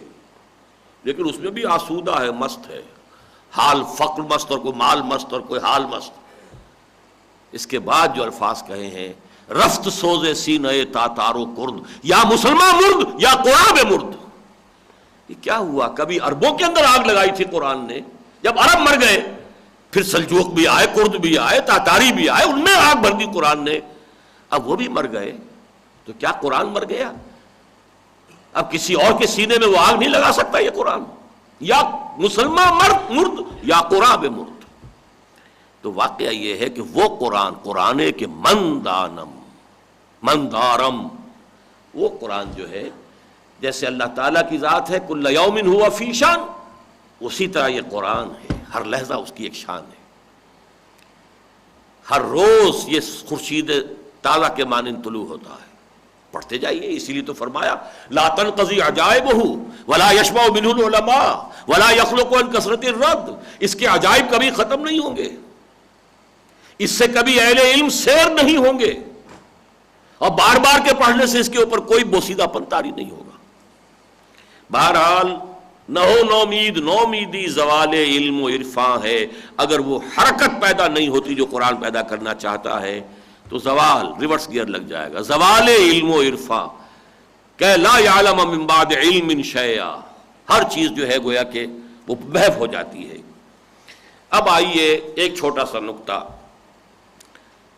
لیکن اس میں بھی آسودہ ہے، مست ہے، حال فقر مست اور کوئی مال مست اور کوئی حال مست۔ اس کے بعد جو الفاظ کہے ہیں، رفت سوز سینہ تاتارو کرد، یا مسلمان مرد یا قرآن مرد۔ یہ کیا ہوا؟ کبھی عربوں کے اندر آگ لگائی تھی قرآن نے، جب عرب مر گئے پھر سلجوق بھی آئے، کرد بھی آئے، تاتاری بھی آئے، ان میں آگ بھر دی قرآن نے، اب وہ بھی مر گئے تو کیا قرآن مر گیا؟ اب کسی اور کے سینے میں وہ آگ نہیں لگا سکتا یہ قرآن، یا مسلمان مرد یا قرآن مرد۔ تو واقعہ یہ ہے کہ وہ قرآن، قرآن کے مندارم، وہ قرآن جو ہے جیسے اللہ تعالیٰ کی ذات ہے کل یوم ہوا فی شان، اسی طرح یہ قرآن ہے، ہر لحظہ اس کی ایک شان ہے۔ ہر روز یہ خورشید تازہ کے مانند طلوع ہوتا ہے، پڑھتے جائیے۔ اسی لیے تو فرمایا لا تنقضی عجائبہ ولا یشبع منہ العلماء ولا یخلق عن کثرت الرد، اس کے عجائب کبھی ختم نہیں ہوں گے، اس سے کبھی اہل علم سیر نہیں ہوں گے، اور بار بار کے پڑھنے سے اس کے اوپر کوئی بوسیدہ پن طاری نہیں ہوگا۔ بہرحال نہ ہو نومیدی زوال علم و عرفاں ہے، اگر وہ حرکت پیدا نہیں ہوتی جو قرآن پیدا کرنا چاہتا ہے تو زوال، ریورس گیئر لگ جائے گا، زوال علم و عرفاں، کہ لا یعلم من بعد علم شیئا، ہر چیز جو ہے گویا کہ وہ محو ہو جاتی ہے۔ اب آئیے ایک چھوٹا سا نقطہ،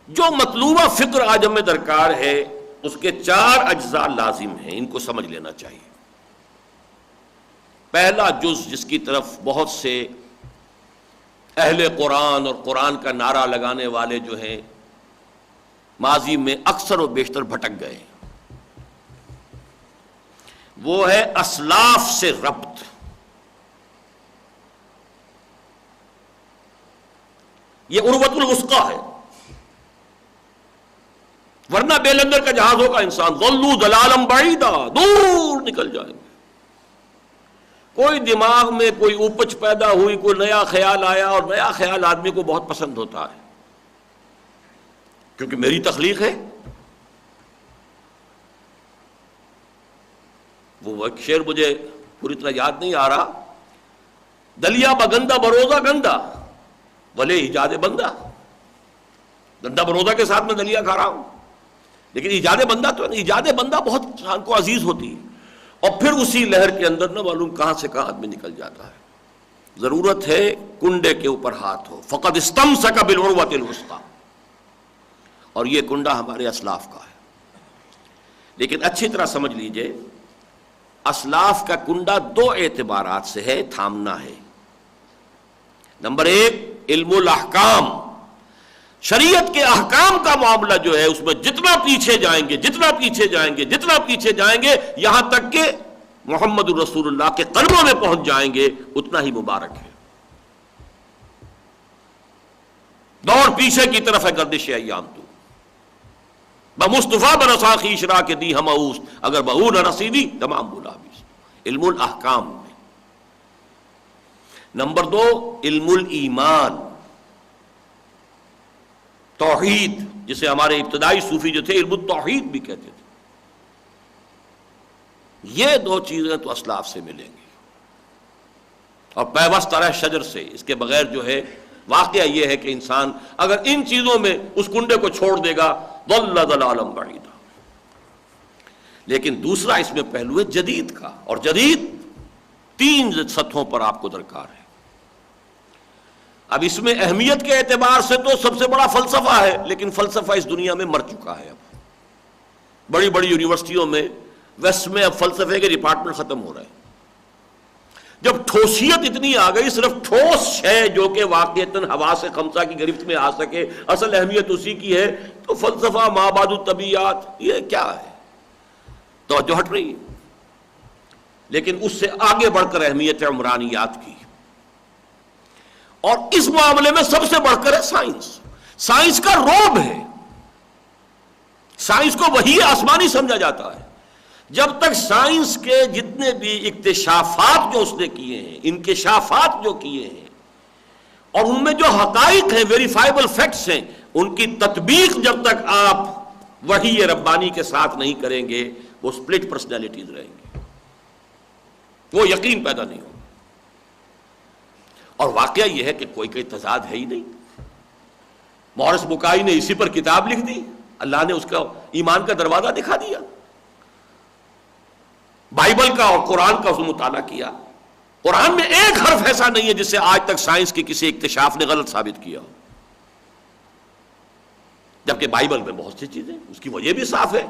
جو مطلوبہ فکر آج ہمیں درکار ہے اس کے 4 اجزاء لازم ہیں، ان کو سمجھ لینا چاہیے۔ پہلا جز جس کی طرف بہت سے اہل قرآن اور قرآن کا نعرہ لگانے والے جو ہیں ماضی میں اکثر و بیشتر بھٹک گئے، وہ ہے اسلاف سے ربط۔ یہ عروۃ الوثقی ہے، ورنہ بے لنگر کا جہاز ہوگا انسان، ضلوا ضلالا بعیدا، دور نکل جائیں گے۔ کوئی دماغ میں کوئی اوپچ پیدا ہوئی، کوئی نیا خیال آیا، اور نیا خیال آدمی کو بہت پسند ہوتا ہے کیونکہ میری تخلیق ہے۔ وہ ایک شعر مجھے پوری طرح یاد نہیں آ رہا، دلیا بگندہ بروزہ گندا ولے ایجاد بندہ، گندا بروزہ کے ساتھ میں دلیا کھا رہا ہوں، لیکن ایجاد بندہ تو نہیں، ایجاد بندہ بہت انسان کو عزیز ہوتی ہے، اور پھر اسی لہر کے اندر نہ معلوم کہاں سے کہاں آدمی نکل جاتا ہے۔ ضرورت ہے کنڈے کے اوپر ہاتھ ہو، فقد استمسک بالعروۃ الوثقی، اور یہ کنڈا ہمارے اسلاف کا ہے۔ لیکن اچھی طرح سمجھ لیجئے، اسلاف کا کنڈا دو اعتبارات سے ہے، تھامنا ہے۔ نمبر ایک، علم الاحکام، شریعت کے احکام کا معاملہ جو ہے اس میں جتنا پیچھے جائیں گے، جتنا پیچھے جائیں گے، جتنا پیچھے جائیں گے، یہاں تک کہ محمد الرسول اللہ کے قلبوں میں پہنچ جائیں گے، اتنا ہی مبارک ہے۔ دور پیچھے کی طرف ہے گردش ایام تو بمصطفیٰ برساخی اشرا کے دی ہماؤس، اگر بہو نہ رسیدی تمام بلابیس۔ علم الاحکام میں۔ نمبر دو، علم الایمان، توحید، جسے ہمارے ابتدائی صوفی جو تھے علم التوحید بھی کہتے تھے۔ یہ دو چیزیں تو اسلاف سے ملیں گی، اور پیوستہ رہ شجر سے، اس کے بغیر جو ہے واقعہ یہ ہے کہ انسان اگر ان چیزوں میں اس کنڈے کو چھوڑ دے گا ضل ضلالا بعیدا۔ لیکن دوسرا اس میں پہلو ہے جدید کا، اور جدید تین سطحوں پر آپ کو درکار ہے۔ اب اس میں اہمیت کے اعتبار سے تو سب سے بڑا فلسفہ ہے، لیکن فلسفہ اس دنیا میں مر چکا ہے۔ اب بڑی بڑی یونیورسٹیوں میں ویسٹ میں اب فلسفے کے ڈپارٹمنٹ ختم ہو رہے ہیں۔ جب ٹھوسیت اتنی آ گئی، صرف ٹھوس ہے جو کہ واقعتاً حواس خمسہ کی گرفت میں آ سکے، اصل اہمیت اسی کی ہے، تو فلسفہ ما بعد الطبیعیات یہ کیا ہے؟ توجہ ہٹ رہی ہے۔ لیکن اس سے آگے بڑھ کر اہمیت ہے عمرانیات کی، اور اس معاملے میں سب سے بڑھ کر ہے سائنس۔ سائنس کا روب ہے، سائنس کو وہی آسمانی سمجھا جاتا ہے۔ جب تک سائنس کے جتنے بھی اکتشافات جو اس نے کیے ہیں، انکشافات جو کیے ہیں، اور ان میں جو حقائق ہیں، ویریفائبل فیکٹس ہیں، ان کی تطبیق جب تک آپ وحی ربانی کے ساتھ نہیں کریں گے، وہ سپلٹ پرسنالٹیز رہیں گے، وہ یقین پیدا نہیں ہوگا۔ اور واقعہ یہ ہے کہ کوئی تضاد ہے ہی نہیں۔ مورس بکائی نے اسی پر کتاب لکھ دی، اللہ نے اس کا ایمان کا دروازہ دکھا دیا۔ بائبل کا اور قرآن کا اس نے مطالعہ کیا، قرآن میں ایک حرف ایسا نہیں ہے جس سے آج تک سائنس کی کسی اکتشاف نے غلط ثابت کیا ہو، جبکہ بائبل میں بہت سی چیزیں، اس کی وجہ بھی صاف ہے۔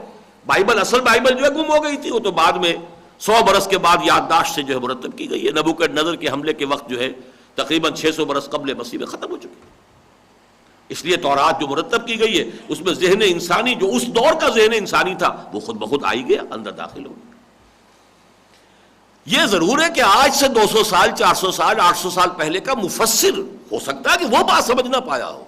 بائبل، اصل بائبل جو ہے گم ہو گئی تھی، وہ تو بعد میں 100 برس کے بعد یادداشت سے جو ہے مرتب کی گئی ہے۔ نبوکدنضر کے حملے کے وقت جو ہے تقریباً 600 برس قبل مسیح میں ختم ہو چکی، اس لیے تورات جو مرتب کی گئی ہے اس میں ذہن انسانی جو اس دور کا ذہن انسانی تھا وہ خود بخود آئی گیا، اندر داخل ہو گیا۔ یہ ضرور ہے کہ آج سے 200 سال 400 سال 800 سال پہلے کا مفسر ہو سکتا ہے کہ وہ بات سمجھ نہ پایا ہو،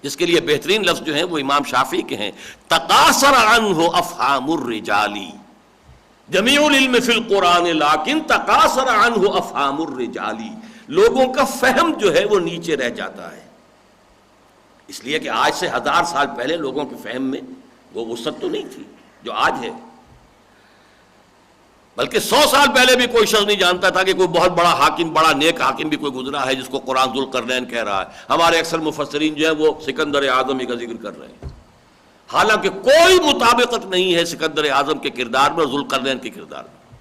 جس کے لیے بہترین لفظ جو ہیں وہ امام شافعی کے ہیں، تقاصر عنہ افہام الرجال جمیع العلم فی القرآن لیکن تقاصر عنہ افہام الرجال، لوگوں کا فہم جو ہے وہ نیچے رہ جاتا ہے، اس لیے کہ آج سے 1000 سال پہلے لوگوں کے فہم میں وہ وسعت تو نہیں تھی جو آج ہے، بلکہ 100 سال پہلے بھی کوئی شخص نہیں جانتا تھا کہ کوئی بہت بڑا حاکم، بڑا نیک حاکم بھی کوئی گزرا ہے جس کو قرآن ذو القرنین کہہ رہا ہے۔ ہمارے اکثر مفسرین جو ہیں وہ سکندر اعظم ہی کا ذکر کر رہے ہیں، حالانکہ کوئی مطابقت نہیں ہے سکندر اعظم کے کردار میں اور ذو القرنین کے کردار میں۔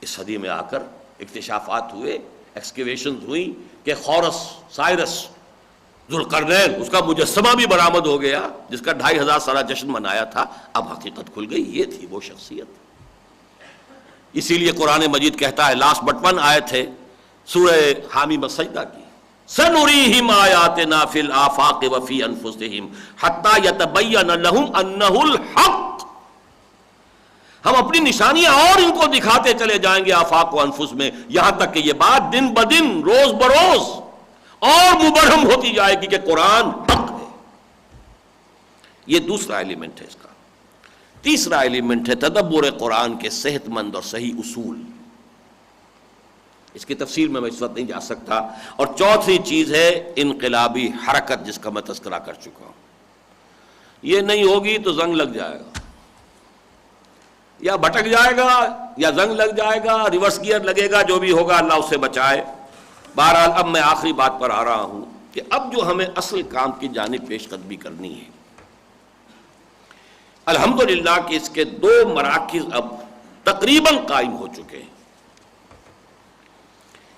اس صدی میں آ کر اکتشافات ہوئے، ایکسکیویشنز ہوئی کہ خورس سائرس ذو القرنین، اس کا مجسمہ بھی برآمد ہو گیا جس کا 2500 سالہ جشن منایا تھا۔ اب حقیقت کھل گئی، یہ تھی وہ شخصیت۔ اسی لیے قرآن مجید کہتا ہے، لاسٹ بٹ ون آیت ہے سورہ حامیم السجدہ کی، سنریہم آیاتنا فی الآفاق وفی انفسہم حتی یتبین لہم انہ الحق، ہم اپنی نشانیاں اور ان کو دکھاتے چلے جائیں گے آفاق و انفس میں، یہاں تک کہ یہ بات دن بدن روز بروز اور مبرہم ہوتی جائے گی کہ قرآن حق ہے۔ یہ دوسرا ایلیمنٹ ہے اس کا۔ تیسرا ایلیمنٹ ہے تدبر قرآن کے صحت مند اور صحیح اصول، اس کی تفصیل میں اس وقت نہیں جا سکتا۔ اور چوتھی چیز ہے انقلابی حرکت، جس کا میں تذکرہ کر چکا ہوں۔ یہ نہیں ہوگی تو زنگ لگ جائے گا، یا بھٹک جائے گا یا زنگ لگ جائے گا، ریورس گیئر لگے گا، جو بھی ہوگا اللہ اسے بچائے۔ بہرحال اب میں آخری بات پر آ رہا ہوں کہ اب جو ہمیں اصل کام کی جانب پیش قدمی کرنی ہے، الحمدللہ کہ اس کے 2 مراکز اب تقریباً قائم ہو چکے ہیں.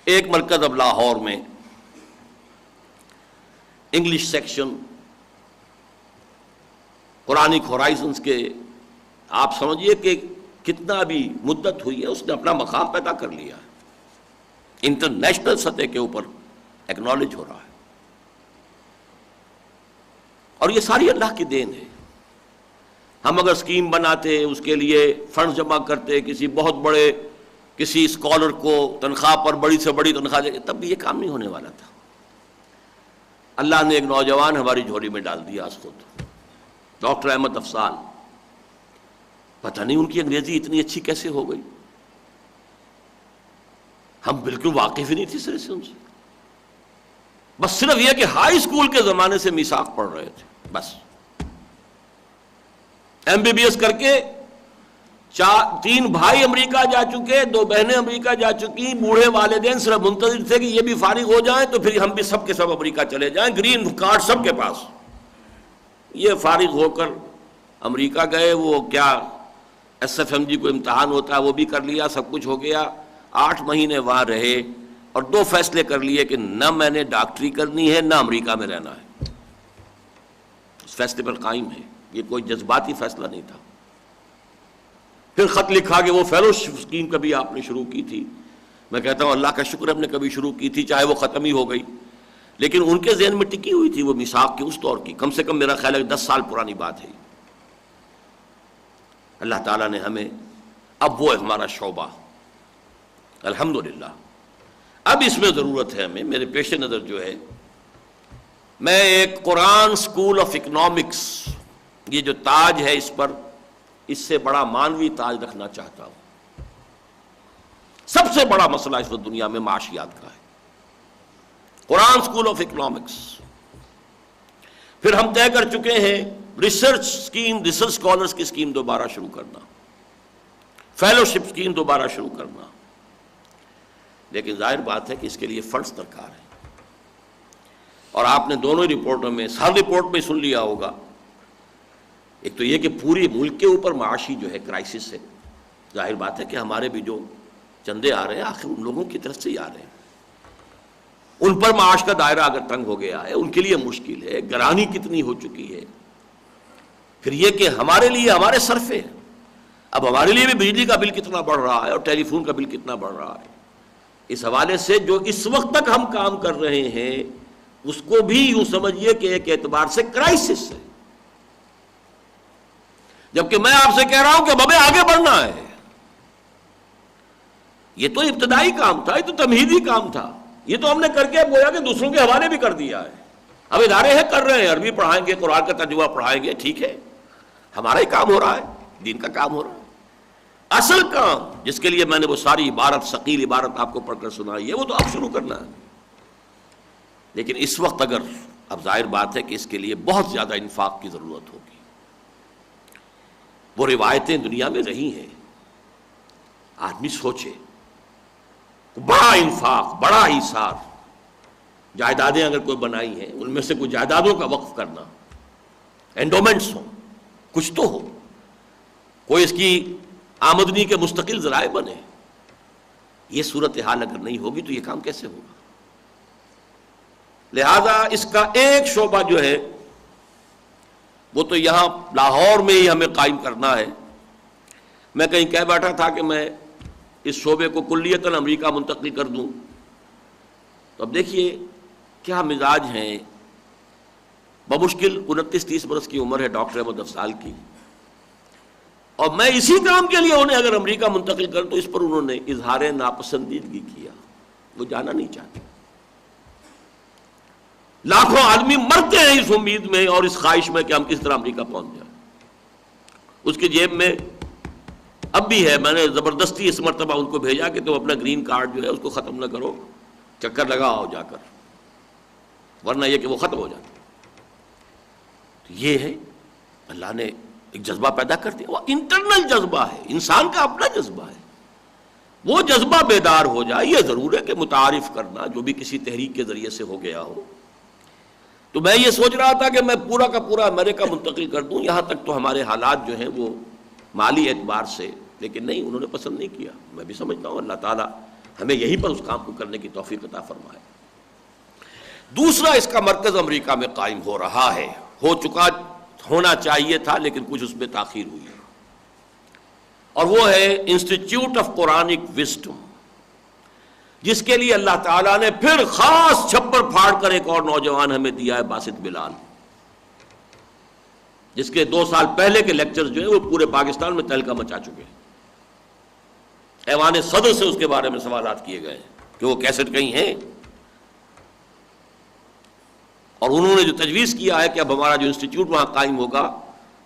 ایک مرکز اب لاہور میں انگلش سیکشن قرآنک ہورائزنز کے، آپ سمجھیے کہ کتنا بھی مدت ہوئی ہے اس نے اپنا مقام پیدا کر لیا ہے، انٹرنیشنل سطح کے اوپر ایکنالج ہو رہا ہے. اور یہ ساری اللہ کی دین ہے. ہم اگر اسکیم بناتے، اس کے لیے فنڈز جمع کرتے، کسی بہت بڑے کسی اسکالر کو تنخواہ پر بڑی سے بڑی تنخواہ دے، تب بھی یہ کام نہیں ہونے والا تھا. اللہ نے ایک نوجوان ہماری جھولی میں ڈال دیا آج خود، ڈاکٹر احمد افضال. پتہ نہیں ان کی انگریزی اتنی اچھی کیسے ہو گئی، ہم بالکل واقف ہی نہیں تھے سر سے ان سے. بس صرف یہ کہ ہائی اسکول کے زمانے سے میثاق پڑھ رہے تھے، بس MBBS کر کے 3 بھائی امریکہ جا چکے، 2 بہنیں امریکہ جا چکی. بوڑھے والدین صرف منتظر تھے کہ یہ بھی فارغ ہو جائیں تو پھر ہم بھی سب کے سب امریکہ چلے جائیں، گرین کارڈ سب کے پاس. یہ فارغ ہو کر امریکہ گئے، وہ کیا SFMG کو امتحان ہوتا ہے وہ بھی کر لیا، سب کچھ ہو گیا. 8 مہینے وہاں رہے اور 2 فیصلے کر لیے کہ نہ میں نے ڈاکٹری کرنی ہے نہ امریکہ میں رہنا ہے. اس فیصلے پر قائم ہے، یہ کوئی جذباتی فیصلہ نہیں تھا. پھر خط لکھا کہ وہ فیلوشپ اسکیم کبھی آپ نے شروع کی تھی. میں کہتا ہوں اللہ کا شکر ہم نے کبھی شروع کی تھی، چاہے وہ ختم ہی ہو گئی، لیکن ان کے ذہن میں ٹکی ہوئی تھی وہ میثاق کی اس دور کی. کم سے کم میرا خیال ہے 10 سال پرانی بات ہے. اللہ تعالیٰ نے ہمیں اب وہ ہمارا شعبہ الحمدللہ اب اس میں ضرورت ہے ہمیں. میرے پیش نظر جو ہے، میں ایک قرآن اسکول آف اکنامکس، یہ جو تاج ہے اس پر، اس سے بڑا مانوی تاج رکھنا چاہتا ہوں. سب سے بڑا مسئلہ اس وقت دنیا میں معاشیات کا ہے. قرآن اسکول آف اکنامکس. پھر ہم طے کر چکے ہیں ریسرچ اسکیم، ریسرچ اسکالرس کی اسکیم دوبارہ شروع کرنا، فیلوشپ اسکیم دوبارہ شروع کرنا. لیکن ظاہر بات ہے کہ اس کے لیے فنڈز درکار ہیں. اور آپ نے دونوں رپورٹوں میں، ہر رپورٹ میں سن لیا ہوگا، ایک تو یہ کہ پوری ملک کے اوپر معاشی جو ہے کرائسس ہے. ظاہر بات ہے کہ ہمارے بھی جو چندے آ رہے ہیں آخر ان لوگوں کی طرف سے ہی آ رہے ہیں. ان پر معاش کا دائرہ اگر تنگ ہو گیا ہے، ان کے لیے مشکل ہے. گرانی کتنی ہو چکی ہے. پھر یہ کہ ہمارے لیے ہمارے صرفے، اب ہمارے لیے بھی بجلی کا بل کتنا بڑھ رہا ہے اور ٹیلی فون کا بل کتنا بڑھ رہا ہے. اس حوالے سے جو اس وقت تک ہم کام کر رہے ہیں اس کو بھی یوں سمجھیے کہ ایک اعتبار سے کرائسس ہے. جبکہ میں آپ سے کہہ رہا ہوں کہ ہمیں آگے بڑھنا ہے. یہ تو ابتدائی کام تھا، یہ تو تمہیدی کام تھا. یہ تو ہم نے کر کے گویا کہ دوسروں کے حوالے بھی کر دیا ہے. اب ادارے ہیں کر رہے ہیں، عربی پڑھائیں گے، قرآن کا ترجمہ پڑھائیں گے، ٹھیک ہے، ہمارا ہی کام ہو رہا ہے، دین کا کام ہو رہا ہے. اصل کام جس کے لیے میں نے وہ ساری عبارت، ثقیل عبارت آپ کو پڑھ کر سنائی ہے، وہ تو اب شروع کرنا ہے. لیکن اس وقت اگر، اب ظاہر بات ہے کہ اس کے لیے بہت زیادہ انفاق کی ضرورت ہوگی. وہ روایتیں دنیا میں رہی ہیں. آدمی سوچے، بڑا انفاق، بڑا ایثار، جائیدادیں اگر کوئی بنائی ہیں ان میں سے کچھ جائیدادوں کا وقف کرنا، انڈومنٹس ہوں، کچھ تو ہو، کوئی اس کی آمدنی کے مستقل ذرائع بنے. یہ صورتحال اگر نہیں ہوگی تو یہ کام کیسے ہوگا؟ لہذا اس کا ایک شعبہ جو ہے وہ تو یہاں لاہور میں ہی ہمیں قائم کرنا ہے. میں کہیں کہہ بیٹھا تھا کہ میں اس شعبے کو کلیتاً امریکہ منتقل کر دوں. تو اب دیکھیے کیا مزاج ہیں. بمشکل 29-30 برس کی عمر ہے ڈاکٹر احمد افضال کی، اور میں اسی کام کے لیے انہیں اگر امریکہ منتقل کر تو اس پر انہوں نے اظہار ناپسندیدگی کیا. وہ جانا نہیں چاہتے. لاکھوں آدمی مرتے ہیں اس امید میں اور اس خواہش میں کہ ہم کس طرح امریکہ پہنچ جائیں. اس کی جیب میں اب بھی ہے. میں نے زبردستی اس مرتبہ ان کو بھیجا کہ تم اپنا گرین کارڈ جو ہے اس کو ختم نہ کرو، چکر لگاؤ جا کر، ورنہ یہ کہ وہ ختم ہو جاتا. تو یہ ہے اللہ نے ایک جذبہ پیدا کر دیا. وہ انٹرنل جذبہ ہے، انسان کا اپنا جذبہ ہے. وہ جذبہ بیدار ہو جائے. یہ ضرور ہے کہ متعارف کرنا جو بھی کسی تحریک کے ذریعے سے ہو گیا ہو. تو میں یہ سوچ رہا تھا کہ میں پورا کا پورا امریکہ منتقل کر دوں، یہاں تک تو ہمارے حالات جو ہیں وہ مالی اعتبار سے، لیکن نہیں، انہوں نے پسند نہیں کیا۔ میں بھی سمجھتا ہوں اللہ تعالیٰ ہمیں یہیں پر اس کام کو کرنے کی توفیق عطا فرمائے۔ دوسرا، اس کا مرکز امریکہ میں قائم ہو رہا ہے، ہو چکا، ہونا چاہیے تھا، لیکن کچھ اس میں تاخیر ہوئی ہے، اور وہ ہے انسٹیٹیوٹ آف قرآنک وزڈم، جس کے لیے اللہ تعالیٰ نے پھر خاص چھپر پھاڑ کر ایک اور نوجوان ہمیں دیا ہے، باسط بلال، جس کے 2 سال پہلے کے لیکچرز جو ہیں وہ پورے پاکستان میں تہلکہ مچا چکے ہیں۔ ایوان صدر سے اس کے بارے میں سوالات کیے گئے ہیں کہ وہ کیسٹ کہیں ہیں، اور انہوں نے جو تجویز کیا ہے کہ اب ہمارا جو انسٹیٹیوٹ وہاں قائم ہوگا،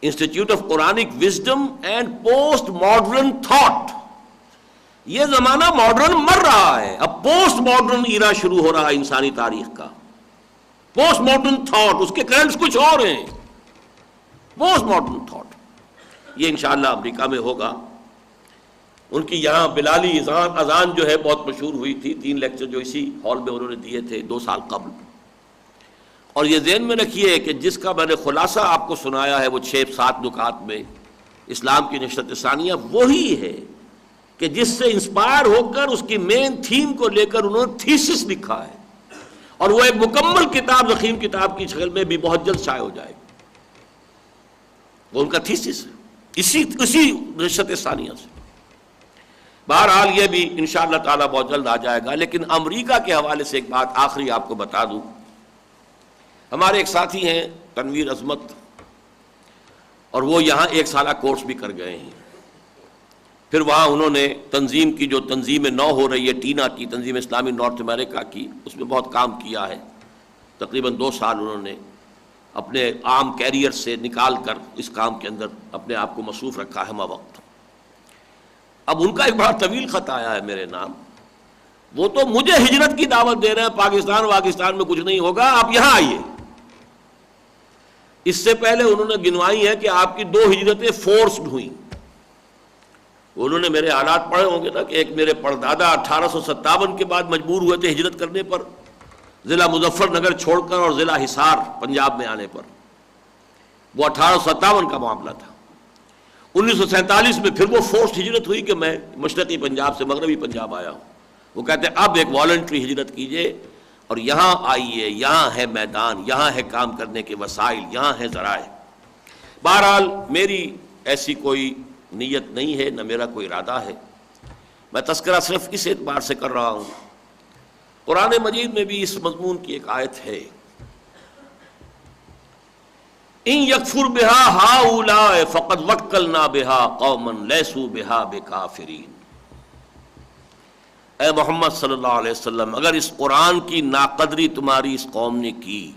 institute of Quranic wisdom and post modern thought. یہ زمانہ ماڈرن مر رہا ہے، اب پوسٹ ماڈرن ایرا شروع ہو رہا ہے انسانی تاریخ کا۔ پوسٹ ماڈرن تھاٹ، اس کے کرنٹس کچھ اور ہیں، پوسٹ ماڈرن تھاٹ، یہ انشاءاللہ امریکہ میں ہوگا۔ ان کی یہاں بلالی اذان جو ہے بہت مشہور ہوئی تھی، 3 لیکچر جو اسی ہال میں انہوں نے دیے تھے 2 سال قبل۔ اور یہ ذہن میں رکھیے کہ جس کا میں نے خلاصہ آپ کو سنایا ہے وہ 6-7 نکات میں، اسلام کی نشرت ثانیہ، وہی ہے کہ جس سے انسپائر ہو کر اس کی مین تھیم کو لے کر انہوں نے تھیسس لکھا ہے، اور وہ ایک مکمل کتاب، ضخیم کتاب کی شکل میں بھی بہت جلد شائع ہو جائے گی۔ وہ ان کا تھیسس ہے اسی نشرت ثانیہ سے۔ بہرحال یہ بھی انشاءاللہ تعالیٰ بہت جلد آ جائے گا۔ لیکن امریکہ کے حوالے سے ایک بات آخری آپ کو بتا دوں، ہمارے ایک ساتھی ہیں تنویر عظمت، اور وہ یہاں 1 سالہ کورس بھی کر گئے ہیں۔ پھر وہاں انہوں نے تنظیم کی، جو تنظیم نو ہو رہی ہے ٹینا کی، تنظیم اسلامی نارتھ امریکہ کی، اس میں بہت کام کیا ہے۔ تقریباً 2 سال انہوں نے اپنے عام کیریئر سے نکال کر اس کام کے اندر اپنے آپ کو مصروف رکھا ہے ہمہ وقت۔ اب ان کا ایک بڑا طویل خط آیا ہے میرے نام، وہ تو مجھے ہجرت کی دعوت دے رہے ہیں، پاکستان میں کچھ نہیں ہوگا، آپ یہاں آئیے۔ اس سے پہلے انہوں نے گنوائی ہے کہ آپ کی 2 ہجرتیں فورسڈ ہوئیں۔ انہوں نے میرے حالات پڑھے ہوں گے نا کہ ایک میرے پردادا 1857 کے بعد مجبور ہوئے تھے ہجرت کرنے پر، ضلع مظفر نگر چھوڑ کر، اور ضلع حصار پنجاب میں آنے پر۔ وہ 1857 کا معاملہ تھا۔ 1947 میں پھر وہ فورسڈ ہجرت ہوئی کہ میں مشرقی پنجاب سے مغربی پنجاب آیا ہوں۔ وہ کہتے ہیں اب ایک والنٹری ہجرت کیجئے اور یہاں آئیے، یہاں ہے میدان، یہاں ہے کام کرنے کے وسائل، یہاں ہے ذرائع۔ بہرحال میری ایسی کوئی نیت نہیں ہے، نہ میرا کوئی ارادہ ہے، میں تذکرہ صرف اس اعتبار سے کر رہا ہوں۔ قرآن مجید میں بھی اس مضمون کی ایک آیت ہے، ان یکفر بہا ہؤلاء فقد وکلنا بہا قوما لیسوا بہا بکافرین۔ اے محمد صلی اللہ علیہ وسلم، اگر اس قرآن کی ناقدری تمہاری اس قوم نے کی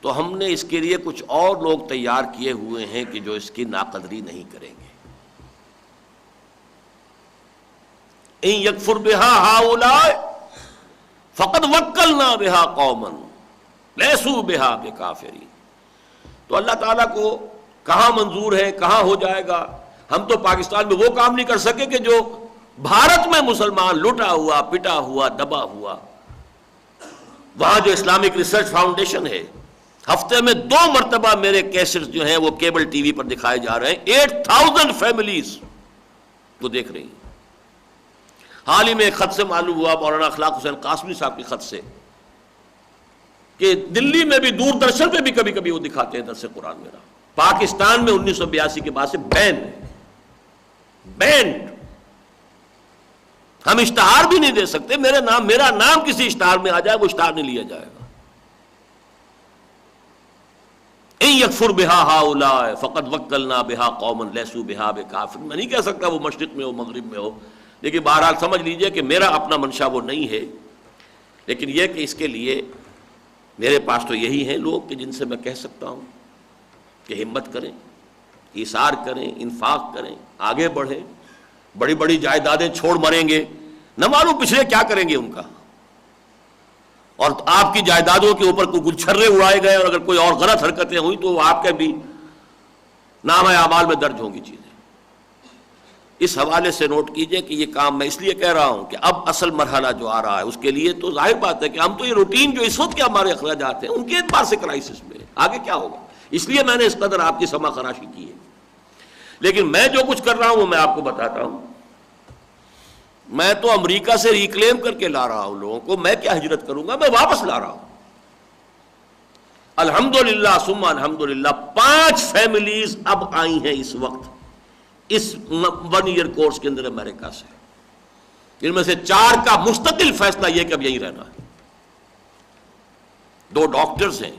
تو ہم نے اس کے لیے کچھ اور لوگ تیار کیے ہوئے ہیں کہ جو اس کی ناقدری نہیں کریں گے۔ ان یکفر بہا ہؤلاء فقد وکلنا بہا قوما لیسوا بہا بکافرین۔ تو اللہ تعالیٰ کو کہاں منظور ہے، کہاں ہو جائے گا؟ ہم تو پاکستان میں وہ کام نہیں کر سکے کہ جو بھارت میں مسلمان لوٹا ہوا، پٹا ہوا، دبا ہوا، وہاں جو اسلامک ریسرچ فاؤنڈیشن ہے، ہفتے میں 2 مرتبہ میرے کیسٹس جو ہیں وہ کیبل ٹی وی پر دکھائے جا رہے ہیں، 8000 فیملیز وہ دیکھ رہی ہیں۔ حال ہی میں ایک خط سے معلوم ہوا، مولانا اخلاق حسین قاسمی صاحب کے خط سے، کہ دلی میں بھی دوردرشن پہ بھی کبھی کبھی وہ دکھاتے ہیں درس قرآن میرا۔ پاکستان میں 1982 کے بعد سے بینڈ، ہم اشتہار بھی نہیں دے سکتے، میرا نام کسی اشتہار میں آ جائے وہ اشتہار نہیں لیا جائے گا۔ ان یکفر بہا ہؤلاء فقد وکلنا بہا قوما لیسوا بہا بکافرین۔ میں نہیں کہہ سکتا وہ مشرق میں ہو، مغرب میں ہو، لیکن بہرحال سمجھ لیجئے کہ میرا اپنا منشا وہ نہیں ہے، لیکن یہ کہ اس کے لیے میرے پاس تو یہی ہیں لوگ کہ جن سے میں کہہ سکتا ہوں کہ ہمت کریں، ایثار کریں، انفاق کریں، آگے بڑھیں۔ بڑی بڑی جائیدادیں چھوڑ مریں گے، نہ معلوم پچھلے کیا کریں گے ان کا، اور آپ کی جائیدادوں کے اوپر کوئی گلچھرے اڑائے گئے اور اگر کوئی اور غلط حرکتیں ہوئی تو وہ آپ کے بھی نامہ اعمال میں درج ہوں گی چیزیں۔ اس حوالے سے نوٹ کیجئے کہ یہ کام میں اس لیے کہہ رہا ہوں کہ اب اصل مرحلہ جو آ رہا ہے اس کے لیے تو ظاہر بات ہے کہ ہم تو یہ روٹین جو اس وقت کے ہمارے اخراجات ہیں ان کے اعتبار سے کرائسس میں آگے کیا ہوگا، اس لیے میں نے اس قدر آپ کی سما خراشی کی ہے. لیکن میں جو کچھ کر رہا ہوں وہ میں آپ کو بتاتا ہوں. میں تو امریکہ سے ریکلیم کر کے لا رہا ہوں لوگوں کو، میں کیا ہجرت کروں گا، میں واپس لا رہا ہوں. الحمدللہ ثم الحمدللہ 5 فیملیز اب آئی ہیں اس وقت اس 1 ایئر کورس کے اندر امریکہ سے، جن میں سے 4 کا مستقل فیصلہ یہ کہ اب یہیں رہنا ہے. 2 ڈاکٹرز ہیں،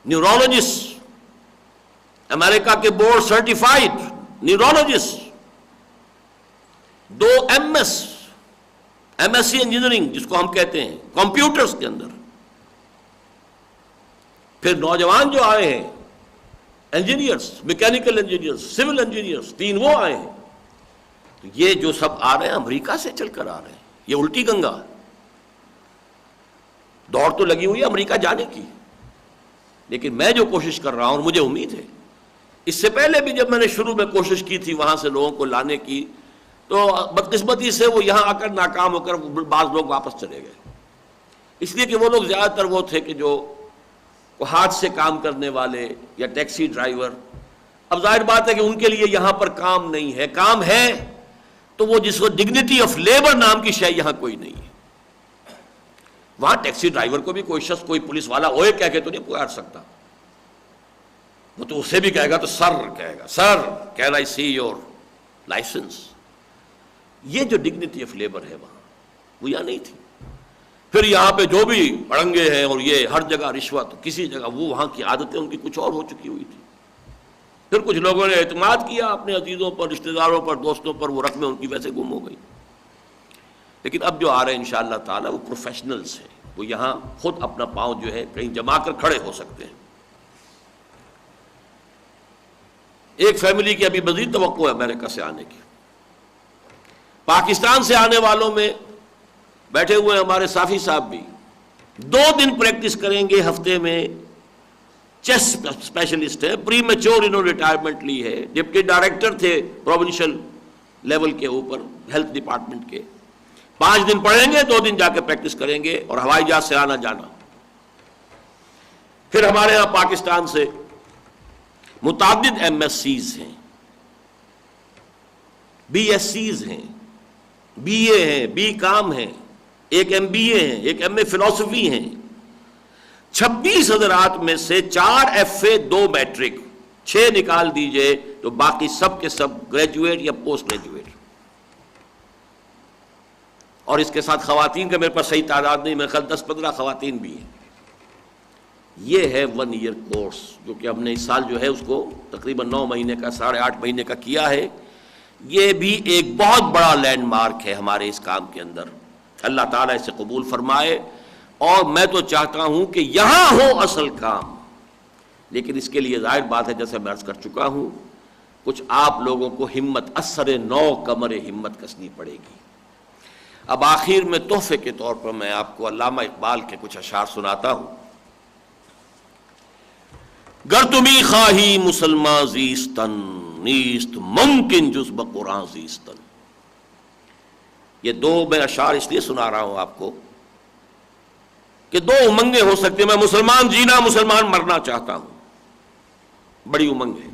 نیورولوجسٹ، امریکہ کے board certified neurologist, 2 M S C engineering جس کو ہم کہتے ہیں کمپیوٹرز کے اندر. پھر نوجوان جو آئے ہیں engineers, mechanical engineers, civil engineers, 3 وہ آئے ہیں. تو یہ جو سب آ رہے ہیں امریکہ سے چل کر آ رہے ہیں. یہ الٹی گنگا دوڑ تو لگی ہوئی ہے امریکہ جانے کی، لیکن میں جو کوشش کر رہا ہوں اور مجھے امید ہے، اس سے پہلے بھی جب میں نے شروع میں کوشش کی تھی وہاں سے لوگوں کو لانے کی تو بدقسمتی سے وہ یہاں آ کر ناکام ہو کر بعض لوگ واپس چلے گئے، اس لیے کہ وہ لوگ زیادہ تر وہ تھے کہ جو ہاتھ سے کام کرنے والے یا ٹیکسی ڈرائیور. اب ظاہر بات ہے کہ ان کے لیے یہاں پر کام نہیں ہے، کام ہے تو وہ جس کو ڈگنیٹی آف لیبر نام کی شے یہاں کوئی نہیں ہے. وہاں ٹیکسی ڈرائیور کو بھی کوئی شخص، کوئی پولیس والا اوے کہہ کے تو نہیں پکار سکتا، وہ تو اسے بھی کہے گا تو سر کہے گا، sir can I see your licence. یہ جو ڈگنیٹی آف لیبر ہے وہاں وہ یہاں نہیں تھی. پھر یہاں پہ جو بھی اڑنگے ہیں اور یہ ہر جگہ رشوت، کسی جگہ وہ وہاں کی عادتیں ان کی کچھ اور ہو چکی ہوئی تھی. پھر کچھ لوگوں نے اعتماد کیا اپنے عزیزوں پر، رشتہ داروں پر، دوستوں پر، وہ رقمیں ان کی ویسے گم ہو گئی. لیکن اب جو آ رہے ہیں انشاءاللہ تعالی وہ پروفیشنلز ہیں، وہ یہاں خود اپنا پاؤں جو ہے کہیں جما کر کھڑے ہو سکتے ہیں. ایک فیملی کی ابھی مزید توقع ہے امریکہ سے آنے کی. پاکستان سے آنے والوں میں بیٹھے ہوئے ہمارے صافی صاحب بھی 2 دن پریکٹس کریں گے ہفتے میں. چیس اسپیشلسٹ ہے، پری میچور انہوں نے ریٹائرمنٹ لی ہے، ڈپٹی ڈائریکٹر تھے پروونشل لیول کے اوپر ہیلتھ ڈپارٹمنٹ کے. 5 دن پڑھیں گے، 2 دن جا کے پریکٹس کریں گے اور ہوائی جہاز سے آنا جانا. پھر ہمارے ہاں پاکستان سے متعدد ایم ایس سیز ہیں، بی ایس سیز ہیں، بی اے ہیں، بی کام ہیں، ایک ایم بی اے ہیں، ایک ایم اے فلسفی ہیں. 26 حضرات میں سے 4 ایف اے، 2 میٹرک، 6 نکال دیجئے تو باقی سب کے سب گریجویٹ یا پوسٹ گریجویٹ. اور اس کے ساتھ خواتین کا میرے پاس صحیح تعداد نہیں، میرے خیال 10-15 خواتین بھی ہیں. یہ ہے 1 ایئر کورس جو کہ ہم نے اس سال جو ہے اس کو تقریباً 9 مہینے کا، 8.5 مہینے کا کیا ہے. یہ بھی ایک بہت بڑا لینڈ مارک ہے ہمارے اس کام کے اندر. اللہ تعالیٰ اسے قبول فرمائے. اور میں تو چاہتا ہوں کہ یہاں ہو اصل کام، لیکن اس کے لیے ظاہر بات ہے جیسے میں عرض کر چکا ہوں، کچھ آپ لوگوں کو ہمت، اثر نو کمر ہمت کسنی پڑے گی. اب آخر میں تحفے کے طور پر میں آپ کو علامہ اقبال کے کچھ اشعار سناتا ہوں. گر تمی خواہی مسلمان زیستن، نیست ممکن جز بقرآن زیستن. یہ 2 میں اشعار اس لیے سنا رہا ہوں آپ کو کہ 2 امنگیں ہو سکتی ہیں. میں مسلمان جینا، مسلمان مرنا چاہتا ہوں، بڑی امنگ ہے.